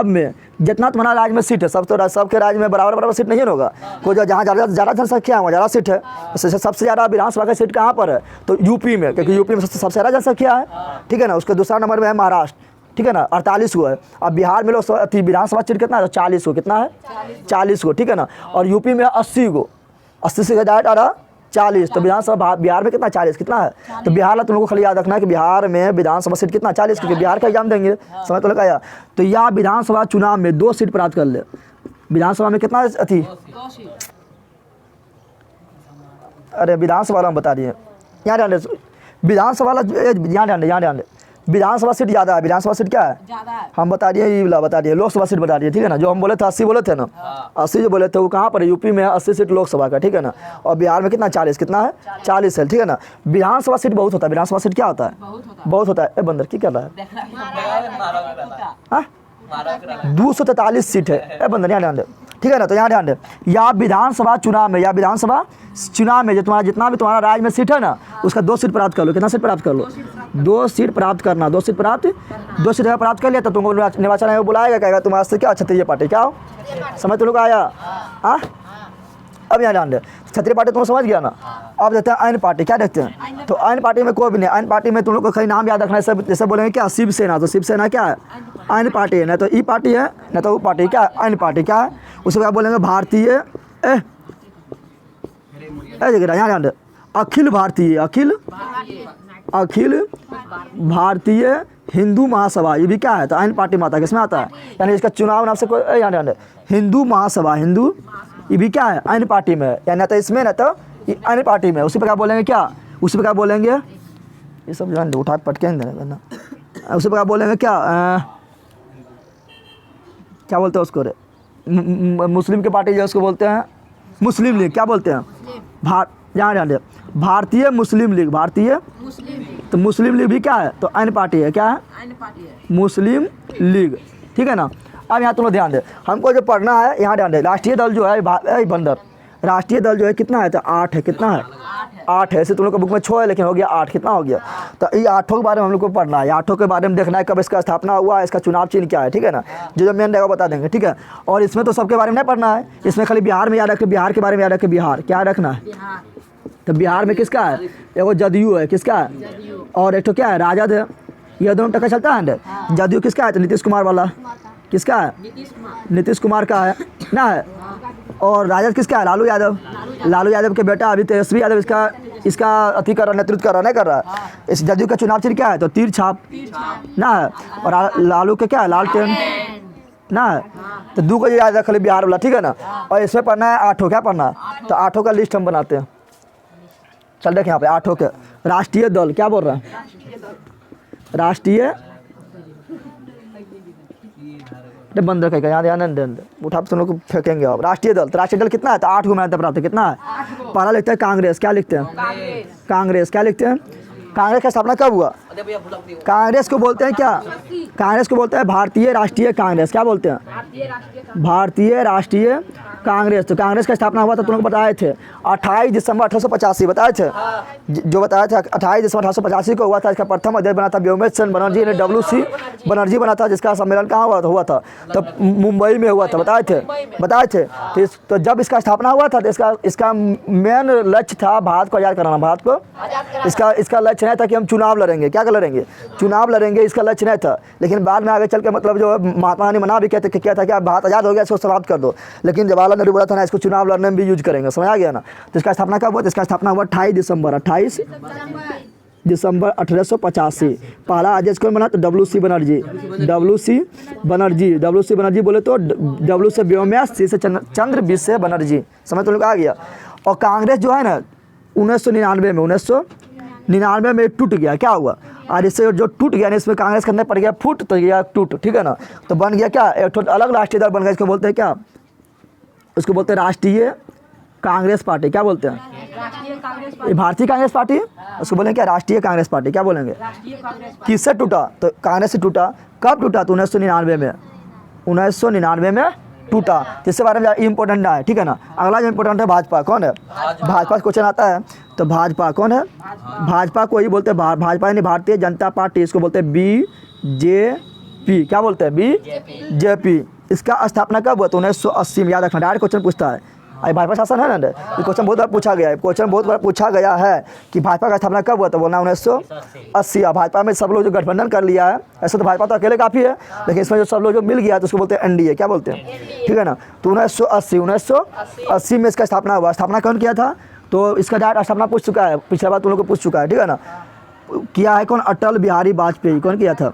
में जितना तुम्हारा राज्य में सीट है, सबके राज्य में बराबर सीट नहीं होगा, कोई जहाँ ज़्यादा जनसंख्या है वहाँ ज़्यादा सीट है, सबसे ज़्यादा विधानसभा का सीट कहाँ पर है, तो यूपी में, क्योंकि यूपी में सबसे ज़्यादा जनसंख्या है, ठीक है ना। उसके दूसरा नंबर में है महाराष्ट्र, ठीक है ना, 48 गो है। अब बिहार में लोग विधानसभा सीट कितना है, 40 गो, कितना है 40 गो, ठीक है ना। और यूपी में 80 गो, 80 से डायरेक्ट आ रहा 40, तो विधानसभा बिहार में कितना 40, कितना है, तो बिहार में तुम लोगों को खाली याद रखना है कि बिहार में विधानसभा सीट कितना 40, क्योंकि बिहार का एग्जाम देंगे, समझ तो लगा। तो या विधानसभा चुनाव में 2 सीट प्राप्त कर ले, विधानसभा में कितना थी, अरे विधानसभा वाला हम बता दिए, यहाँ ध्यान दे, विधानसभा यहाँ ध्यान दे, विधानसभा सीट ज़्यादा है, विधानसभा सीट क्या है, हम बता दिए, ये वाला बता दिए, लोकसभा सीट बता दिए, ठीक है ना। जो हम बोले थे 80 बोले थे ना, 80 जो बोले थे वो कहाँ पर है, यूपी में है 80 सीट लोकसभा का, ठीक है ना। और बिहार में कितना 40, कितना है 40 है, ठीक है ना। विधानसभा सीट बहुत होता है, विधानसभा सीट क्या होता है, बहुत होता है। बंदर क्या कर रहा है, 243 सीट है, बंदर यहाँ ध्यान दे, ठीक है ना। तो यहाँ ध्यान दे, या विधानसभा चुनाव में, जो तुम्हारा जितना भी तुम्हारा राज्य में सीट है ना, उसका 2 सीट प्राप्त कर लो, कितना सीट प्राप्त कर लो, 2 सीट प्राप्त करना, 2 सीट प्राप्त कर लिया तो तुमको निर्वाचन आयोग बुलाएगा, कहेगा तुम आज से क्या क्षत्रिय पार्टी क्या हो, समझ तुम लोग आया। हाँ अब यहाँ ध्यान दे, क्षत्रिय पार्टी तुम समझ गया ना। अब देखते हैं अन्य पार्टी, क्या देखते हैं, तो अन्य पार्टी में कोई भी नहीं, अन्य पार्टी में तुम लोग को कहीं नाम याद रखना है, जैसे बोलेंगे क्या शिवसेना, तो शिवसेना क्या है, अन्य पार्टी है, ना तो ई पार्टी है ना तो वो पार्टी, क्या है अन्य पार्टी, क्या है उसके बाद बोलेंगे भारतीय यहाँ ध्यान दे, अखिल भारतीय हिंदू महासभा, ये भी क्या है, तो अन्य पार्टी में आता है, किसमें आता है, यानी इसका चुनाव नाम से कोई यहाँ ध्यान दे, हिंदू महासभा, ये भी क्या है अन्य पार्टी में, या ना तो इसमें ना तो अन्य पार्टी में। उसी प्रकार बोलेंगे क्या, उसी प्रकार बोलेंगे ये सब जान उठा पटके ना, उसी प्रकार बोलेंगे क्या बोलते हैं उसको रे, मुस्लिम की पार्टी जो उसको बोलते हैं मुस्लिम लीग, क्या बोलते हैं यहाँ ध्यान दे, भारतीय मुस्लिम लीग, तो मुस्लिम लीग भी क्या है, तो अन्य पार्टी है, क्या है मुस्लिम लीग, ठीक है ना। अब यहाँ तुम लोग ध्यान दे, हमको जो पढ़ना है यहाँ ध्यान दे। राष्ट्रीय दल जो है बंदर, राष्ट्रीय दल जो है कितना है, तो 8 है। कितना है, 8 है। ऐसे तुम लोग का बुक में 6 है, लेकिन हो गया 8। कितना हो गया, तो ये 8 के बारे में हम लोग को पढ़ना है। 8 के बारे में देखना है, कब इसका स्थापना हुआ, इसका चुनाव चिन्ह क्या है, ठीक है ना, जो मेन रहेगा बता देंगे, ठीक है। और इसमें तो सबके बारे में नहीं पढ़ना है, इसमें खाली बिहार में याद रखें, बिहार के बारे में याद रखें। बिहार क्या रखना है, तो बिहार में किसका है, एगो जदयू है, किसका है, और एक तो क्या है, राजद है। ये दोनों टक्कर चलता है। जदयू किसका है, तो नीतीश कुमार वाला, किसका है, नीतीश कुमार का है ना है। और राजद किसका है, लालू यादव, लालू यादव के बेटा अभी तेजस्वी यादव इसका अति कर रहा, नेतृत्व कर रहा, नहीं कर रहा है। इस जदयू का चुनाव चिन्ह क्या है, तो तीर छाप ना है। और लालू के क्या है, लालटेन ना है। तो 2 को याद रख ले, बिहार वाला, ठीक है ना। और इसमें पढ़ना है 8, क्या पढ़ना है, तो 8 का लिस्ट हम बनाते हैं। चल देखें यहाँ पे 8 के राष्ट्रीय दल क्या बोल रहा है, राष्ट्रीय बंदर का यहाँ ध्यान उठा तुम लोग फेंकेंगे। अब राष्ट्रीय दल, तो राष्ट्रीय दल कितना है, तो 8 को मैंने प्राप्त है। कितना है, पहला लिखते हैं कांग्रेस, क्या लिखते हैं, कांग्रेस क्या लिखते हैं। कांग्रेस का स्थापना कब हुआ, कांग्रेस को बोलते हैं क्या, कांग्रेस को बोलते हैं भारतीय राष्ट्रीय कांग्रेस। क्या बोलते हैं, भारतीय राष्ट्रीय कांग्रेस। तो कांग्रेस का स्थापना हुआ था, तुम लोग बताए थे 28 दिसंबर 1885, बताए थे, जो बताया था 28 दिसंबर 1885 को हुआ था। इसका प्रथम अध्यक्ष बना था व्योमेश चंद्र बनर्जी ने, WC बनर्जी बना था, जिसका सम्मेलन कहाँ हुआ था, तो मुंबई में हुआ था, बताए थे। तो जब इसका स्थापना हुआ था, तो इसका मेन लक्ष्य था भारत को आज़ाद कराना, भारत को। इसका लक्ष्य नहीं था कि हम चुनाव लड़ेंगे, क्या लड़ेंगे, चुनाव लड़ेंगे, इसका लक्ष्य नहीं था। लेकिन बाद में आगे चल के मतलब जो महात्मा गांधी मना भी कहते क्या था कि आप भारत आज़ाद हो गया, इसको समाप्त कर दो। लेकिन जवाहरलाल नेहरू बोला था ना, इसको चुनाव लड़ने में भी यूज करेंगे, समझ आ गया ना। तो इसका स्थापना कब हुआ, तो इसका स्थापना हुआ 28 दिसंबर 1885। पहला अध्यक्ष कौन बना, तो WC बनर्जी बोले तो W से व्योमेश, C से चंद्र, B से बनर्जी, समझ तो लोग आ गया। और कांग्रेस जो है ना 1999 में टूट गया, क्या हुआ, और इससे जो टूट गया ना, इसमें कांग्रेस के अंदर पड़ गया फुट, तो गया टूट, ठीक है ना। तो बन गया क्या, एक अलग राष्ट्रीय दल बन गया। इसको बोलते हैं क्या, उसको बोलते हैं राष्ट्रीय कांग्रेस पार्टी। क्या बोलते हैं, भारतीय कांग्रेस पार्टी, उसको बोलेंगे क्या, राष्ट्रीय कांग्रेस पार्टी। क्या बोलेंगे, किससे टूटा, तो कांग्रेस से टूटा। कब टूटा, तो 1999 में टूटा। जिसके बारे में इंपॉर्टेंट ना है, ठीक है ना। अगला जो इंपॉर्टेंट है भाजपा, कौन है, भाजपा क्वेश्चन आता है। तो भाजपा कौन है, भाजपा को ही बोलते हैं भाजपा यानी भारतीय जनता पार्टी, इसको बोलते हैं BJP। क्या बोलते हैं, BJP। इसका स्थापना कब हुआ, तो 1980 में, याद रखना, डायरेक्ट क्वेश्चन पूछता है। अभी भाजपा शासन है ना, ये क्वेश्चन बहुत बार पूछा गया है, कि भाजपा का स्थापना कब हुआ, तो बोलना 1980। भाजपा में सब लोग जो गठबंधन कर लिया है, ऐसे तो भाजपा तो अकेले काफ़ी है, लेकिन इसमें जो सब लोग जो मिल गया तो उसको बोलते हैं NDA। क्या बोलते हैं, ठीक है ना। तो 1980 में इसका स्थापना हुआ। स्थापना कौन किया था, तो इसका डायरेक्ट स्थापना पूछ चुका है, पिछले बार तुम लोग को पूछ चुका है, ठीक है ना। किया है कौन, अटल बिहारी वाजपेयी। कौन किया था,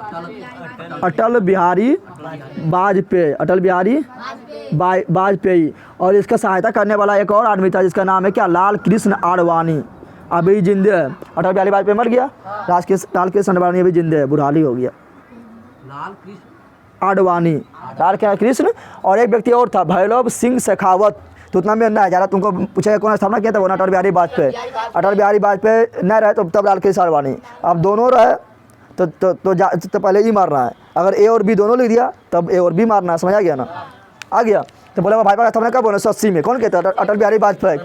अटल बिहारी वाजपेयी। और इसका सहायता करने वाला एक और आदमी था, जिसका नाम है क्या, लाल कृष्ण आडवाणी, अभी जिंदे है। अटल बिहारी वाजपेयी मर गया, लाल कृष्ण आडवाणी अभी जिंदे है, बुढ़ाली हो गया। आडवाणी, लाल कृष्ण, और एक व्यक्ति और था, भैरव सिंह शेखावत। तो उतना में ना है, ज़्यादा तुमको पूछेगा कौन स्थापना किया था, वो अटल बिहारी वाजपेयी। अटल बिहारी वाजपेयी नहीं रहे तो तब लाल कृष्ण आडवाणी। अब दोनों रहे तो पहले ही मारना है। अगर A और B दोनों लिख दिया तब A और B मारना है, समझ आ गया ना, आ गया। तो बोला भाजपा का स्थापना कब 1980 में, कौन कहता है, अटल बिहारी वाजपेयी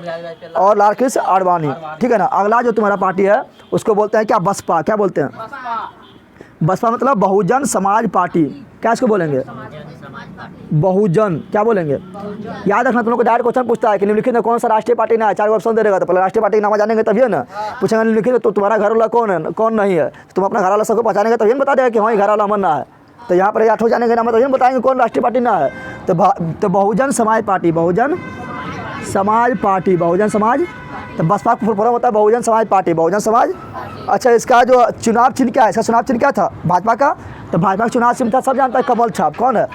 और लाल कृष्ण आडवाणी, ठीक है ना। अगला जो तुम्हारा पार्टी है उसको बोलते हैं क्या, बसपा। क्या बोलते हैं, बसपा मतलब बहुजन समाज पार्टी। क्या इसको बोलेंगे, बहुजन। क्या बोलेंगे, याद रखना, तुम लोग को डायरेक्ट क्वेश्चन पूछता है कि निम्नलिखित में कौन सा राष्ट्रीय पार्टी ना है, 4 ऑप्शन दे देगा। तो पहले राष्ट्रीय पार्टी नाम जानेंगे तभी ना पूछेंगे, निम्नलिखित तो तुम्हारा घर वाला कौन है, कौन नहीं है। तुम अपना घर वाला सबको पहचानेंगे तभी बता देगा कि हाँ घर वाला अमन ना है। तो यहाँ पर 8 जानेंगे नाम तभी बताएंगे कौन राष्ट्रीय पार्टी ना है। तो बहुजन समाज पार्टी, बहुजन समाज। तो बसपा का पूरा होता है बहुजन समाज पार्टी, बहुजन समाज। अच्छा, इसका जो चुनाव चिन्ह क्या है, इसका चुनाव चिन्ह क्या था भाजपा का, तो भाजपा का चुनाव चिन्ह था, सब जानता है, कमल छाप। कौन है,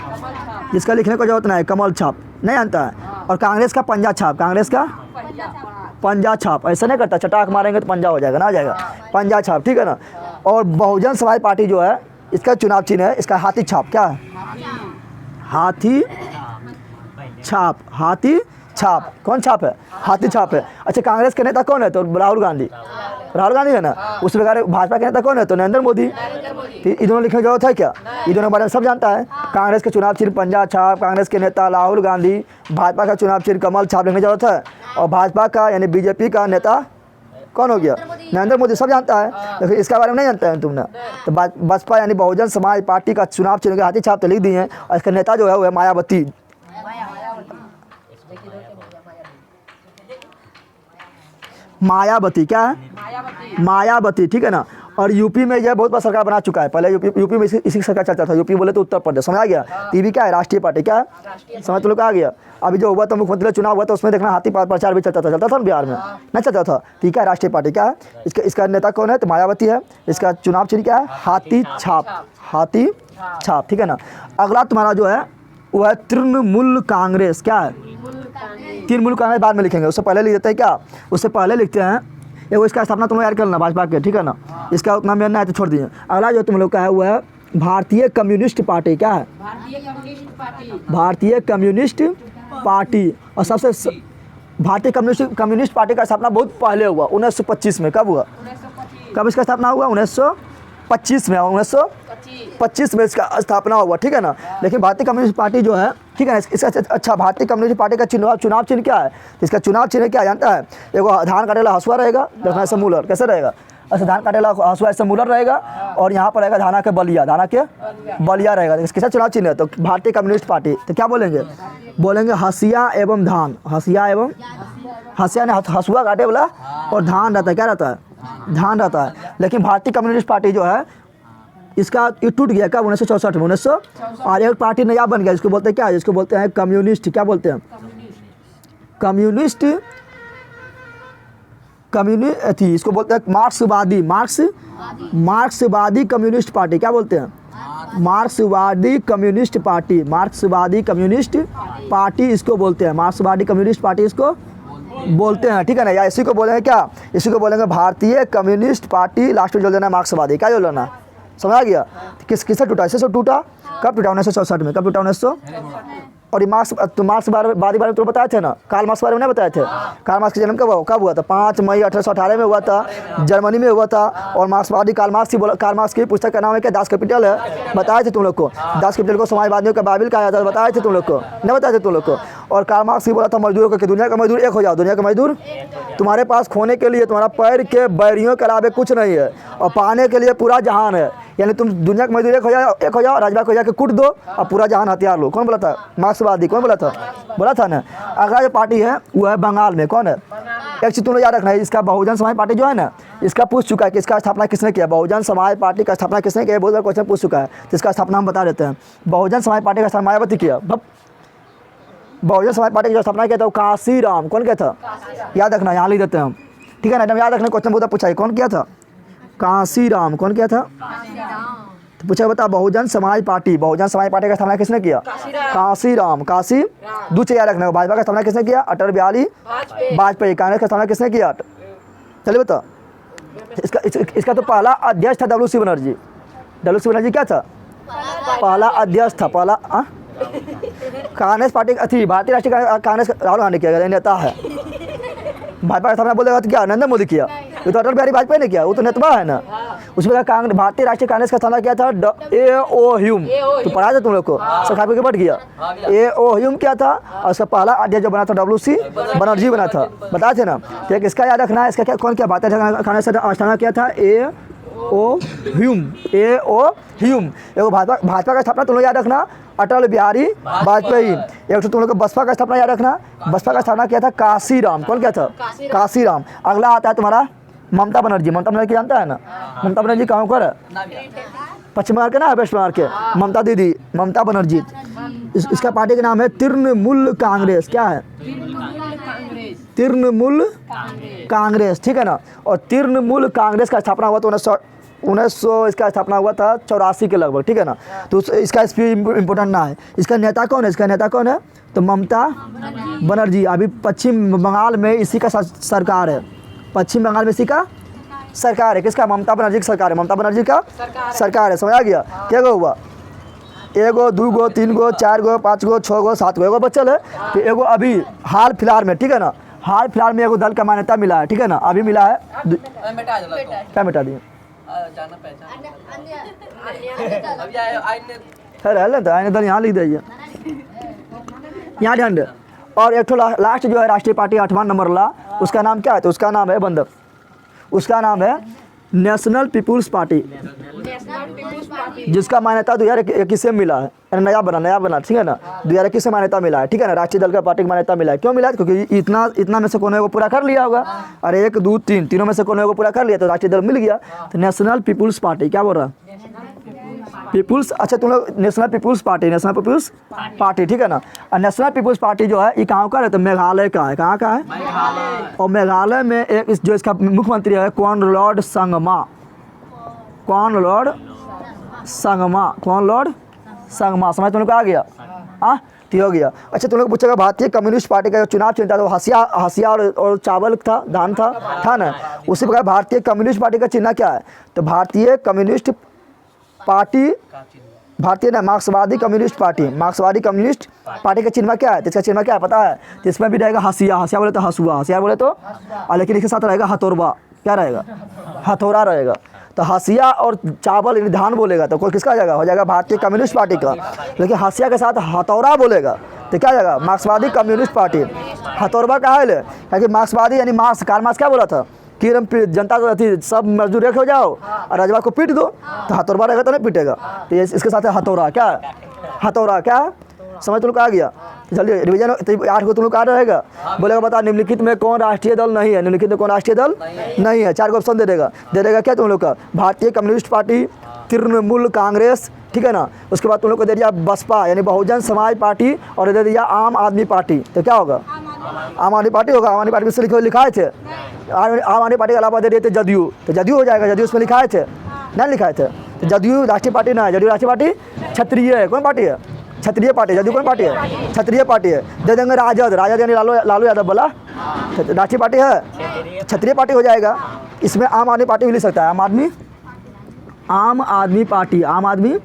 जिसका लिखने को जरूरत नहीं है, कमल छाप नहीं जानता है। और कांग्रेस का पंजा छाप, कांग्रेस का पंजा छाप, ऐसा नहीं करता चटाक मारेंगे तो पंजा हो जाएगा, ना आ जाएगा, पंजा छाप, ठीक है ना। और बहुजन समाज पार्टी जो है, इसका चुनाव चिन्ह है, इसका हाथी छाप। क्या है, हाथी छाप, हाथी छाप। कौन छाप है? हाथी छाप है। अच्छा, कांग्रेस के नेता कौन है? तो राहुल गांधी। राहुल गांधी है ना। उस प्रकार भाजपा के नेता कौन है? तो नरेंद्र मोदी। तो दोनों लिखने की जरूरत है क्या? ये दोनों के बारे में सब जानता है। कांग्रेस के चुनाव चिन्ह पंजा छाप, कांग्रेस के नेता राहुल गांधी, भाजपा का चुनाव चिन्ह कमल छाप लिखने की जरूरत है। और भाजपा का यानी बीजेपी का नेता कौन हो गया? नरेंद्र मोदी। सब जानता है, लेकिन इसके बारे में नहीं जानता है तुमने। तो बसपा यानी बहुजन समाज पार्टी का चुनाव चिन्ह के हाथी छाप तो लिख दिए हैं। और इसका नेता जो है वो है मायावती। मायावती क्या है? मायावती, ठीक है ना। और यूपी में यह बहुत बड़ा सरकार बना चुका है। पहले यूपी में इसी सरकार चलता था। यूपी बोले तो उत्तर प्रदेश, समझ आ गया। टीवी क्या है? राष्ट्रीय पार्टी। क्या है? समझ तो लोग आ गया। अभी जो हुआ था मुख्यमंत्री चुनाव हुआ था, उसमें देखना हाथी प्रचार भी चलता था ना बिहार में? नहीं चलता था। ठीक है, राष्ट्रीय पार्टी। क्या है? इसका नेता कौन है? तो मायावती है। इसका चुनाव चिन्ह क्या है? हाथी छाप। हाथी छाप, ठीक है ना। अगला तुम्हारा जो है वो है तृणमूल कांग्रेस। क्या है? तृणमूल कांग्रेस बाद में लिखेंगे, उससे पहले लिख देते हैं। क्या उससे पहले लिखते हैं? वो इसका स्थापना तुम लोग याद कर लेना भाजपा के, ठीक है ना। इसका उतना मेन नहीं है तो छोड़ दिए। अगला जो तुम लोग का है वो है भारतीय कम्युनिस्ट पार्टी। क्या है? भारतीय कम्युनिस्ट पार्टी। और सबसे भारतीय कम्युनिस्ट पार्टी का स्थापना बहुत पहले हुआ, 1925 में। कब हुआ? कब इसका स्थापना हुआ? 1925 में। 1925 में इसका स्थापना हुआ, ठीक है ना। लेकिन भारतीय कम्युनिस्ट पार्टी जो है, ठीक है ना, इसका अच्छा भारतीय कम्युनिस्ट पार्टी का चुनाव चिन्ह क्या है? इसका चुनाव चिन्ह क्या जानता है? एगो धान काटे वाला हसुआ रहेगा, देखना ऐसा मूलर कैसे रहेगा? ऐसे धान काटे वाला हसुआ ऐसे मूलर रहेगा। और यहाँ पर रहेगा धाना के बलिया रहेगा। किसका चुनाव चिन्ह है? तो भारतीय कम्युनिस्ट पार्टी। तो क्या बोलेंगे? बोलेंगे हसिया एवं धान। हसिया ने हसुआ काटे वाला, और धान रहता है। क्या रहता है? धान रहता है। लेकिन भारतीय कम्युनिस्ट पार्टी जो है इसका ये टूट गया। कब? 1964 में। 1900 और एक पार्टी नया बन गया, जिसको बोलते हैं क्या? जिसको बोलते हैं कम्युनिस्ट। क्या बोलते हैं? कम्युनिस्ट थी, इसको बोलते हैं मार्क्सवादी कम्युनिस्ट पार्टी। क्या बोलते हैं? मार्क्सवादी कम्युनिस्ट पार्टी इसको बोलते हैं। मार्क्सवादी कम्युनिस्ट पार्टी इसको बोलते हैं, ठीक है ना। या इसी को बोलेंगे क्या? इसी को बोलेंगे भारतीय कम्युनिस्ट पार्टी। लास्ट में जोड़ देना मार्क्सवादी। क्या जोड़ लेना? समझ आ गया। किससे टूटा? इससे टूटा। कब टूटा? 1964 में। कब टूटा? 1900। और ये मार्क्स बारे में तो बताए थे ना। कार्ल मार्क्स बारे में नहीं बताए थे? कार्ल मार्क्स का जन्म कब हुआ था? 5 मई 1818 में हुआ था, जर्मनी में हुआ था। और मार्क्सवादी कार्ल मार्क्स की पुस्तक का नाम है क्या? दास कैपिटल है। बताए थे तुम लोग को। दास कैपिटल को समाजवादियों का बाइबिल कहा जाता है, बताए थे तुम लोग को? नहीं बताए थे तुम लोग को? और कार्ल मार्क्स ही बोला था मजदूरों को कि दुनिया का मजदूर एक हो जाओ। दुनिया का मजदूर तुम्हारे पास खोने के लिए तुम्हारा पैर के बैरियों के अलावे कुछ नहीं है, और पाने के लिए पूरा जहान है। यानी तुम दुनिया के मजदूर एक हो जाओ, राजभा को जाके कूट दो और पूरा जहान हथियार लो। कौन बोला था? मार्क्सवादी। कौन बोला था ना। अगला जो पार्टी है वो है बंगाल में। कौन है? एक चीज तुम लोग याद रखना है, इसका बहुजन समाज पार्टी जो है ना, इसका पूछ चुका है कि इसका स्थापना किसने किया? बहुजन समाज पार्टी का स्थापना किसने किया? बहुत बार क्वेश्चन पूछ चुका है, तो इसका स्थापना हम बता देते हैं। बहुजन समाज पार्टी का स्थापना मायावती किया। बहुजन समाज पार्टी की जो स्थापना किया था वो काशीराम। कौन किया था? याद रखना, यहाँ लिख देते हैं हम, ठीक है ना। एकदम याद रखना, क्वेश्चन बहुत पूछा है कौन किया था? काशीराम। कौन किया था? तो पूछा बता, बहुजन समाज पार्टी का स्थापना किसने किया? काशीराम। काशी दूसरे याद रखना। भाजपा का स्थापना किसने किया? अटल बिहारी वाजपेयी। कांग्रेस का स्थापना किसने किया? चलिए बता। इसका तो पहला अध्यक्ष था WC बनर्जी। WC बनर्जी क्या था? पहला अध्यक्ष था। कांग्रेस पार्टी थी भारतीय राष्ट्रीय कांग्रेस, राहुल गांधी किया नेता है। भाजपा का स्थापना बोलेगा तो क्या? नरेंद्र मोदी किया। ये तो अटल बिहारी वाजपेयी ने किया, वो तो नेतवा है ना। उसमें भारतीय राष्ट्रीय कांग्रेस का स्थापना किया था A.O. ह्यूम। तो पढ़ा था तुम लोग को, सब खा के बढ़ गया। A.O. ह्यूम क्या था? और उसका पहला अध्यक्ष जो बना था WC बनर्जी बना था, बताए थे ना। ठीक, इसका याद रखना है। इसका क्या कौन किया? भारतीय कांग्रेस का स्थापना किया था A.O. ह्यूम। एगो भाजपा का स्थापना तुम लोग याद रखना, अटल बिहारी वाजपेयी। एक तो तुम लोग को बसपा का स्थापना याद रखना, बसपा का स्थापना किया था काशीराम। कौन किया था? काशीराम। अगला आता है तुम्हारा ममता बनर्जी। ममता बनर्जी जानता है ना? ममता बनर्जी कहाँ पर है? पश्चिम बंगाल के ना, वेस्ट बंगाल के ममता दीदी, ममता बनर्जी। इसका पार्टी का नाम है तृणमूल कांग्रेस। क्या है? तृणमूल कांग्रेस, ठीक है ना। और तृणमूल कांग्रेस का स्थापना हुआ तो 1900 इसका स्थापना हुआ था 84 के लगभग, ठीक है ना। तो इसका इम्पोर्टेंट ना है। इसका नेता कौन है? तो ममता बनर्जी। अभी पश्चिम बंगाल में इसी का सरकार है। पश्चिम बंगाल में इसी का सरकार है। किसका? ममता बनर्जी की सरकार है। ममता बनर्जी का सरकार है। समझ आ गया? क्या हुआ? एगो, 2 गो, 3 गो, 4 गो, 5 गो, 6 गो, 7 गो, एगो बचल है। तो एगो अभी हाल फिलहाल में, ठीक है ना, हाल फिलहाल में एगो दल का मान्यता मिला है, ठीक है ना, अभी मिला है। क्या मिटा दिए? तो आने दल यहाँ लिख दीजिए, यहाँ ध्यान दे। और एक लास्ट जो है राष्ट्रीय पार्टी 8वां नंबर ला, उसका नाम क्या है? तो उसका नाम है बंदर, उसका नाम है नेशनल पीपुल्स पार्टी, जिसका मान्यता 2021 से मिला है, नया बना, ठीक है ना, 2021 से मान्यता मिला है, ठीक है ना। राष्ट्रीय दल का पार्टी की मान्यता मिला है। क्यों मिला है? क्योंकि इतना में से कोने को पूरा कर लिया होगा, और 1 2 3 तीनों में से कोने को पूरा कर लिया, तो राष्ट्रीय दल मिल गया। तो नेशनल पीपुल्स पार्टी, क्या बोल रहा है? पीपुल्स, अच्छा तुम लोग नेशनल पीपुल्स पार्टी, ठीक है ना। और नेशनल पीपुल्स पार्टी जो है ये कहाँ का है? तो मेघालय का है। कहाँ का है? और मेघालय में एक जो इसका मुख्यमंत्री है कॉनरैड संगमा, समझ तुम लोग को आ गया? हाँ, ठीक हो गया। अच्छा तुम लोग पूछेगा भारतीय कम्युनिस्ट पार्टी का जो चुनाव चिन्ह था तो हसिया और चावल था, धान था ना। उसी प्रकार भारतीय कम्युनिस्ट पार्टी का चिन्ह क्या है? तो भारतीय कम्युनिस्ट पार्टी, मार्क्सवादी कम्युनिस्ट पार्टी का चिन्ह क्या है? तो इसका चिन्ह क्या है पता है? तो इसमें भी रहेगा हसिया बोले तो हसुआ, हसिया बोले तो, लेकिन इसके साथ रहेगा हथौरबा, क्या रहेगा? हथौड़ा रहेगा। तो हसिया और चावल यानी धान बोलेगा तो कोई किसका जाएगा? हो जाएगा भारतीय कम्युनिस्ट पार्टी का। लेकिन हसिया के साथ हथौड़ा बोलेगा तो क्या जाएगा? मार्क्सवादी कम्युनिस्ट पार्टी। हथौरबा का है क्योंकि मार्क्सवादी यानी कार्ल मार्क्स क्या बोला था कि एकदम जनता को अथी सब मजदूर एक हो जाओ और राजवा को पीट दो, तो हथौरबा रहेगा तो नहीं पीटेगा। तो इसके साथ है हथौड़ा, क्या है? हथौड़ा क्या है? समझ तुम लोग आ गया? जल्दी रिवीजन 8 को तुम लोग आ रहेगा। बोलेगा बता निम्नलिखित में कौन राष्ट्रीय दल नहीं है? निम्नलिखित में कौन राष्ट्रीय दल नहीं है? 4 को ऑप्शन दे देगा क्या तुम लोग का? भारतीय कम्युनिस्ट पार्टी, तृणमूल कांग्रेस, ठीक है ना। उसके बाद तुम लोग को दे दिया बसपा यानी बहुजन समाज पार्टी, और दे दिया आम आदमी पार्टी। तो क्या होगा? आम आदमी पार्टी होगा। आम आदमी पार्टी में लिखाए थे, आम आदमी पार्टी के अलावा दे दिए थे जदयू, तो जदयू हो जाएगा। जदयू उसमें लिखाए थे, नहीं लिखाए थे। तो जदयू राष्ट्रीय पार्टी ना है, जदयू राष्ट्रीय पार्टी क्षत्रिय है। कौन पार्टी है? क्षत्रिय पार्टी। जदयू कौन पार्टी है? क्षत्रिय पार्टी है। दे देंगे राजद यानी लालू यादव बोला राष्ट्रीय पार्टी है, क्षत्रिय पार्टी हो जाएगा। इसमें आम आदमी पार्टी भी ले सकता है, आम आदमी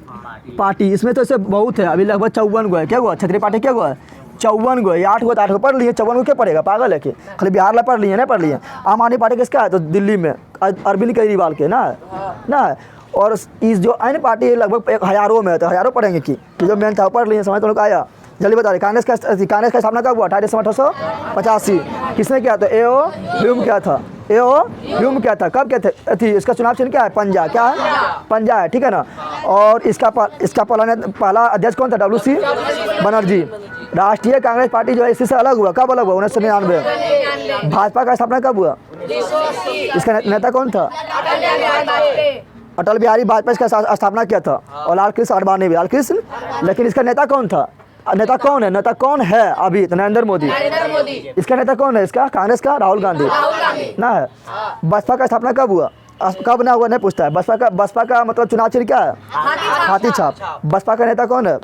पार्टी। इसमें तो ऐसे बहुत है, अभी लगभग 54 गो है। क्या हुआ? क्षत्रिय पार्टी क्या हुआ? 54 गो है। 8 गो तो 8 को पढ़ लिए, 54 को क्या पढ़ेगा? पागल है कि? खाली बिहार ला पढ़ लिए, नहीं पढ़ लिए। आम आदमी पार्टी किसका है? तो दिल्ली में अरविंद केजरीवाल के ना। और इस जो अन्य पार्टी लगभग 1000 में है, तो 1000 पढ़ेंगे कि जो मेन था पढ़ लिए। समझ तो लोग आया? जल्दी बता रहे। कांग्रेस का स्थापना कब हुआ? 1885। किसने किया था? एओ ह्यूम किया था। कब क्या थी? इसका चुनाव चिन्ह क्या है? पंजा। क्या है? पंजा है, ठीक है ना। और इसका पहला अध्यक्ष कौन था? WC बनर्जी। राष्ट्रीय कांग्रेस पार्टी जो है इसी से अलग हुआ। कब अलग हुआ? 1999। भाजपा का स्थापना कब हुआ? इसका नेता कौन था? अटल बिहारी वाजपेयी का स्थापना किया था, और लाल कृष्ण आडवाणी भी, लेकिन इसका नेता कौन था? नेता कौन है अभी? तो नरेंद्र मोदी। इसका नेता कौन है? इसका कांग्रेस का राहुल गांधी ना है। बसपा का स्थापना कब हुआ? कब ना हुआ नहीं पूछता है। बसपा का मतलब चुनाव चिन्ह क्या है? हाथी छाप। बसपा का नेता कौन है?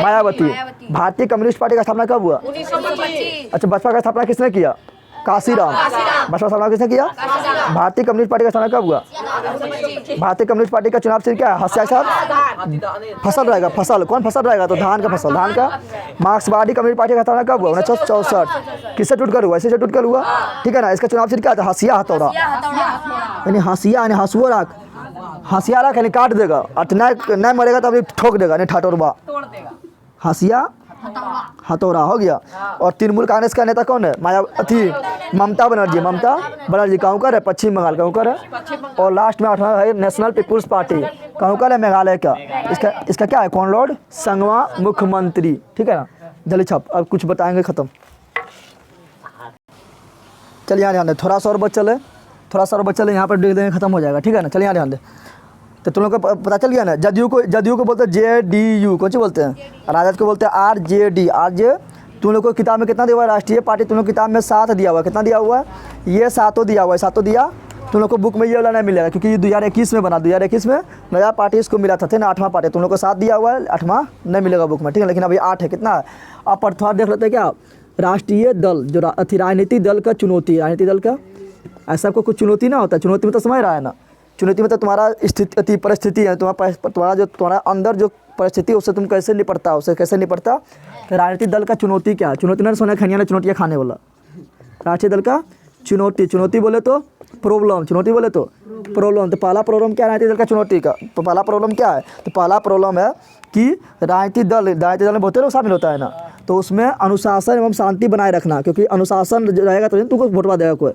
मायावती। भारतीय कम्युनिस्ट पार्टी का स्थापना कब हुआ? 1925। अच्छा, बसपा का स्थापना किसने किया? काशीराम। बसपा स्थापना किसने किया? भारतीय कम्युनिस्ट पार्टी का स्थापना कब हुआ? भारतीय कम्युनिस्ट पार्टी का चुनाव चिन्ह क्या है? हसिया साहब फसल रहेगा। फसल कौन फसल रहेगा? तो धान का फसल, धान का। मार्क्सवादी कम्युनिस्ट पार्टी का स्थापना कब हुआ? 1964। किससे टूटकर हुआ? इससे टूटकर हुआ, ठीक है ना। इसका चुनाव चिन्ह क्या था? हसिया हथौड़ा यानी हसिया यानी हसुआ राख, हसिया राख यानी काट देगा, और नहीं मरेगा तो अभी ठोक देगा, नहीं ठठोरबा। हसिया हथौड़ा हो गया। और तृणमूल कांग्रेस का नेता कौन है? ममता बनर्जी कहूँ कर है, पश्चिम बंगाल कहूँ कर है। और लास्ट में 8वां है नेशनल पीपुल्स पार्टी, कहूँ कर है, मेघालय का। इसका क्या है? कॉनरैड संगमा मुख्यमंत्री, ठीक है ना। जल्दी छप, अब कुछ बताएंगे, खत्म। चलिए यहाँ ध्यान दे, थोड़ा सा और बच्चा यहाँ पर देख देंगे, खत्म हो जाएगा, ठीक है ना। चलिए यहाँ ध्यान दे। तो तुम लोग को पता चल गया ना। जदयू को बोलते हैं JDU, कौन सी बोलते हैं? राजद को बोलते हैं RJD। तुम लोग को किताब में कितना दिया हुआ है? राष्ट्रीय पार्टी तुम लोग किताब में 7 दिया हुआ है। कितना दिया हुआ है? ये 7 दिया हुआ है। 7 दिया। तुम लोग को बुक में ये वाला नहीं मिलेगा, क्योंकि ये 2021 में बना, 2021 में नया पार्टी इसको मिला था ना, 8वां पार्टी। तुम लोग को 7 दिया हुआ है, 8वां नहीं मिलेगा बुक में, ठीक है। लेकिन अभी 8 है। कितना है? अब पर थोड़ा देख लेते हैं क्या। राष्ट्रीय दल जो राजनीतिक दल का चुनौती, राजनीतिक दल का ऐसा आपको कुछ चुनौती ना होता है। चुनौती में तो समझ रहा है ना, चुनौती मतलब तुम्हारा स्थिति परिस्थिति है, तुम्हारा अंदर जो परिस्थिति है उससे तुम कैसे निपटता। तो राजनीतिक दल का चुनौती क्या है? चुनौती ना सोना खनिया चुनौतियाँ खाने वाला। राजनीतिक दल का चुनौती बोले तो प्रॉब्लम, चुनौती बोले तो प्रॉब्लम। तो पहला प्रॉब्लम क्या है राजनीतिक दल का चुनौती का? तो पहला प्रॉब्लम क्या है? तो पहला प्रॉब्लम है कि राजनीतिक दल में बहुत लोग शामिल होता है ना, तो उसमें अनुशासन एवं शांति बनाए रखना, क्योंकि अनुशासन रहेगा तो तुमको वोटवा देगा कोई।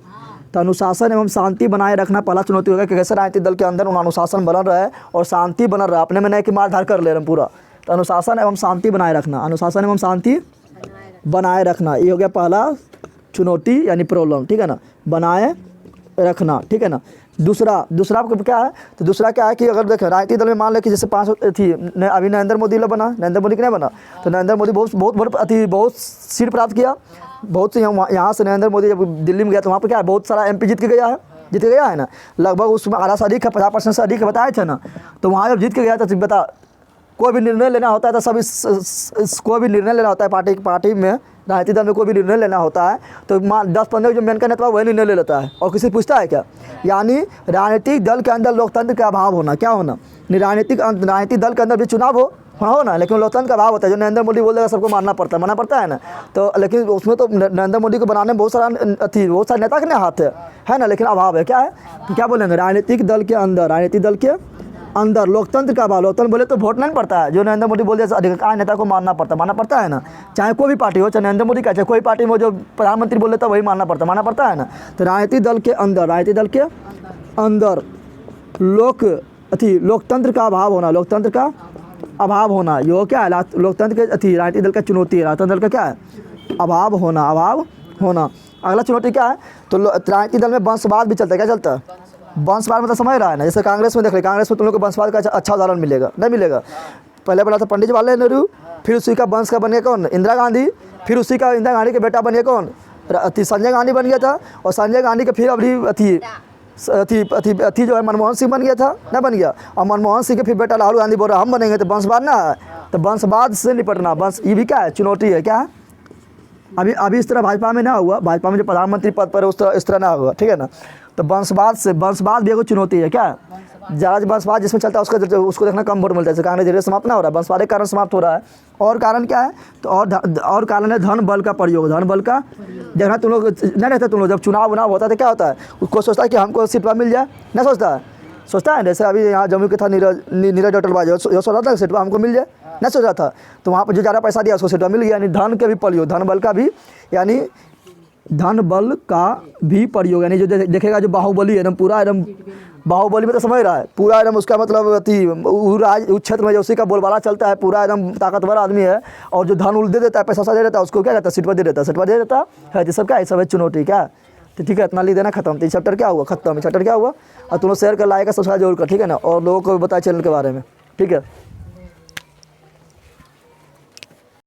तो अनुशासन एवं शांति बनाए रखना पहला चुनौती होगा कि कैसे राजनीतिक दल के अंदर अनुशासन बना रहे और शांति बना रहा, अपने में नहीं कि मार धार कर ले रहे पूरा। तो अनुशासन एवं शांति बनाए रखना, अनुशासन एवं शांति बनाए रखना, ये हो गया पहला चुनौती यानी प्रॉब्लम, ठीक है ना, बनाए रखना, ठीक है ना। दूसरा क्या है? तो दूसरा क्या है कि अगर देखें राजनीतिक दल में मान लें कि जैसे 5 थी, अभी नरेंद्र मोदी बना, नरेंद्र मोदी नहीं बना, तो नरेंद्र मोदी बहुत सीट प्राप्त किया, बहुत से यहाँ से नरेंद्र मोदी जब दिल्ली में गया तो वहाँ पर क्या है बहुत सारा MP जीत के गया है ना, लगभग उसमें आधा से अधिक है, 50% से अधिक बताए थे ना। तो वहाँ जब जीत के गया तो बता, कोई भी निर्णय लेना होता है तो कोई भी निर्णय लेना होता है पार्टी में, राजनीतिक दल में कोई भी निर्णय लेना होता है तो 10-15 जो मेन का नेता वही निर्णय ले लेता है और किसी पूछता है क्या? यानी राजनीतिक दल के अंदर लोकतंत्र का अभाव होना, क्या होना? राजनीतिक दल के अंदर भी चुनाव हो ना, लेकिन लोकतंत्र का अभाव होता है। जो नरेंद्र मोदी बोल देगा सबको मानना पड़ता है ना, तो लेकिन उसमें तो नरेंद्र मोदी को बनाने में बहुत सारा नेता के हाथ है ना, लेकिन अभाव है, क्या है? तो क्या बोलेंगे? राजनीतिक दल के अंदर लोकतंत्र का अभाव। लोकतंत्र बोले तो वोट नहीं पड़ता है, जो नरेंद्र मोदी बोल दिया अधिकार नेता को मानना पड़ता है ना, चाहे कोई भी पार्टी हो, चाहे नरेंद्र मोदी का, चाहे कोई पार्टी में जो प्रधानमंत्री बोल देता वही मानना पड़ता है ना। तो राजनीतिक दल के अंदर लोकतंत्र का अभाव होना, यो क्या है? लोकतंत्र के राजनीतिक दल का चुनौती है, राजनीतिक दल का क्या है? अभाव होना। अगला चुनौती क्या है? तो राजनीतिक दल में वंशवाद भी चलता है, क्या चलता है? वंशवाद मतलब समझ रहा है ना, जैसे कांग्रेस में देख ले, कांग्रेस में तुम लोग को वंशवाद का अच्छा उदाहरण मिलेगा, नहीं मिलेगा? पहले बोला था पंडित जवाहरलाल नेहरू, फिर उसी का वंश का बन गया कौन? इंदिरा गांधी, फिर उसी का इंदिरा गांधी के बेटा बन गया कौन? संजय गांधी बन गया था, और संजय गांधी के फिर अभी जो है मनमोहन सिंह बन गया था, नहीं बन गया, और मनमोहन सिंह के फिर बेटा राहुल गांधी बोल रहा हम बनेंगे, तो वंशवाद ना है। तो वंशवाद से निपटना, ये भी क्या है? चुनौती है, क्या है? अभी इस तरह भाजपा में ना हुआ, भाजपा में जो प्रधानमंत्री पद पर इस तरह ना हुआ, ठीक है ना। तो वंशवाद भी एक चुनौती है, क्या? ज़्यादा वंशवाद जिसमें चलता है उसको देखना कम वोट मिलता है, जैसे कांग्रेस धीरे समाप्त ना हो रहा है, वंशवाद के कारण समाप्त हो रहा है। और कारण क्या है? तो और कारण है धन बल का प्रयोग, देखना तुम लोग नहीं रहते, तुम लोग जब चुनाव होता है तो क्या होता है? उसको सोचता है कि हमको सीटवा मिल जाए, नहीं सोचता है। जैसे अभी यहाँ जम्मू के था नीरज अटलवाल, जो सोच रहा था सीटवा हमको मिल जाए, नहीं सोच रहा था, तो वहाँ पर जो ज़्यादा पैसा दिया उसको सीटवा मिल गया। यानी धन के भी प्रयोग, धन बल का भी प्रयोग, यानी जो देखेगा जो बाहुबली एकदम पूरा एकदम बाहुबली में तो समझ रहा है, पूरा एकदम उसका मतलब उस क्षेत्र में जो उसी का बोलबाला चलता है, पूरा एकदम ताकतवर आदमी है, और जो धन उल दे देता है, पैसा दे देता है, उसको क्या कहता है? सीटवा दे देता है। ये सब क्या है? सब है चुनौती, क्या? तो ठीक है, इतना लिख देना, खत्म। तो चैप्टर क्या हुआ? खत्म। चैप्टर क्या हुआ? और तुम लोग शेयर कर, लाइक का सब्सक्राइब जरूर कर, ठीक है ना, और लोगों को बताया चैनल के बारे में, ठीक है।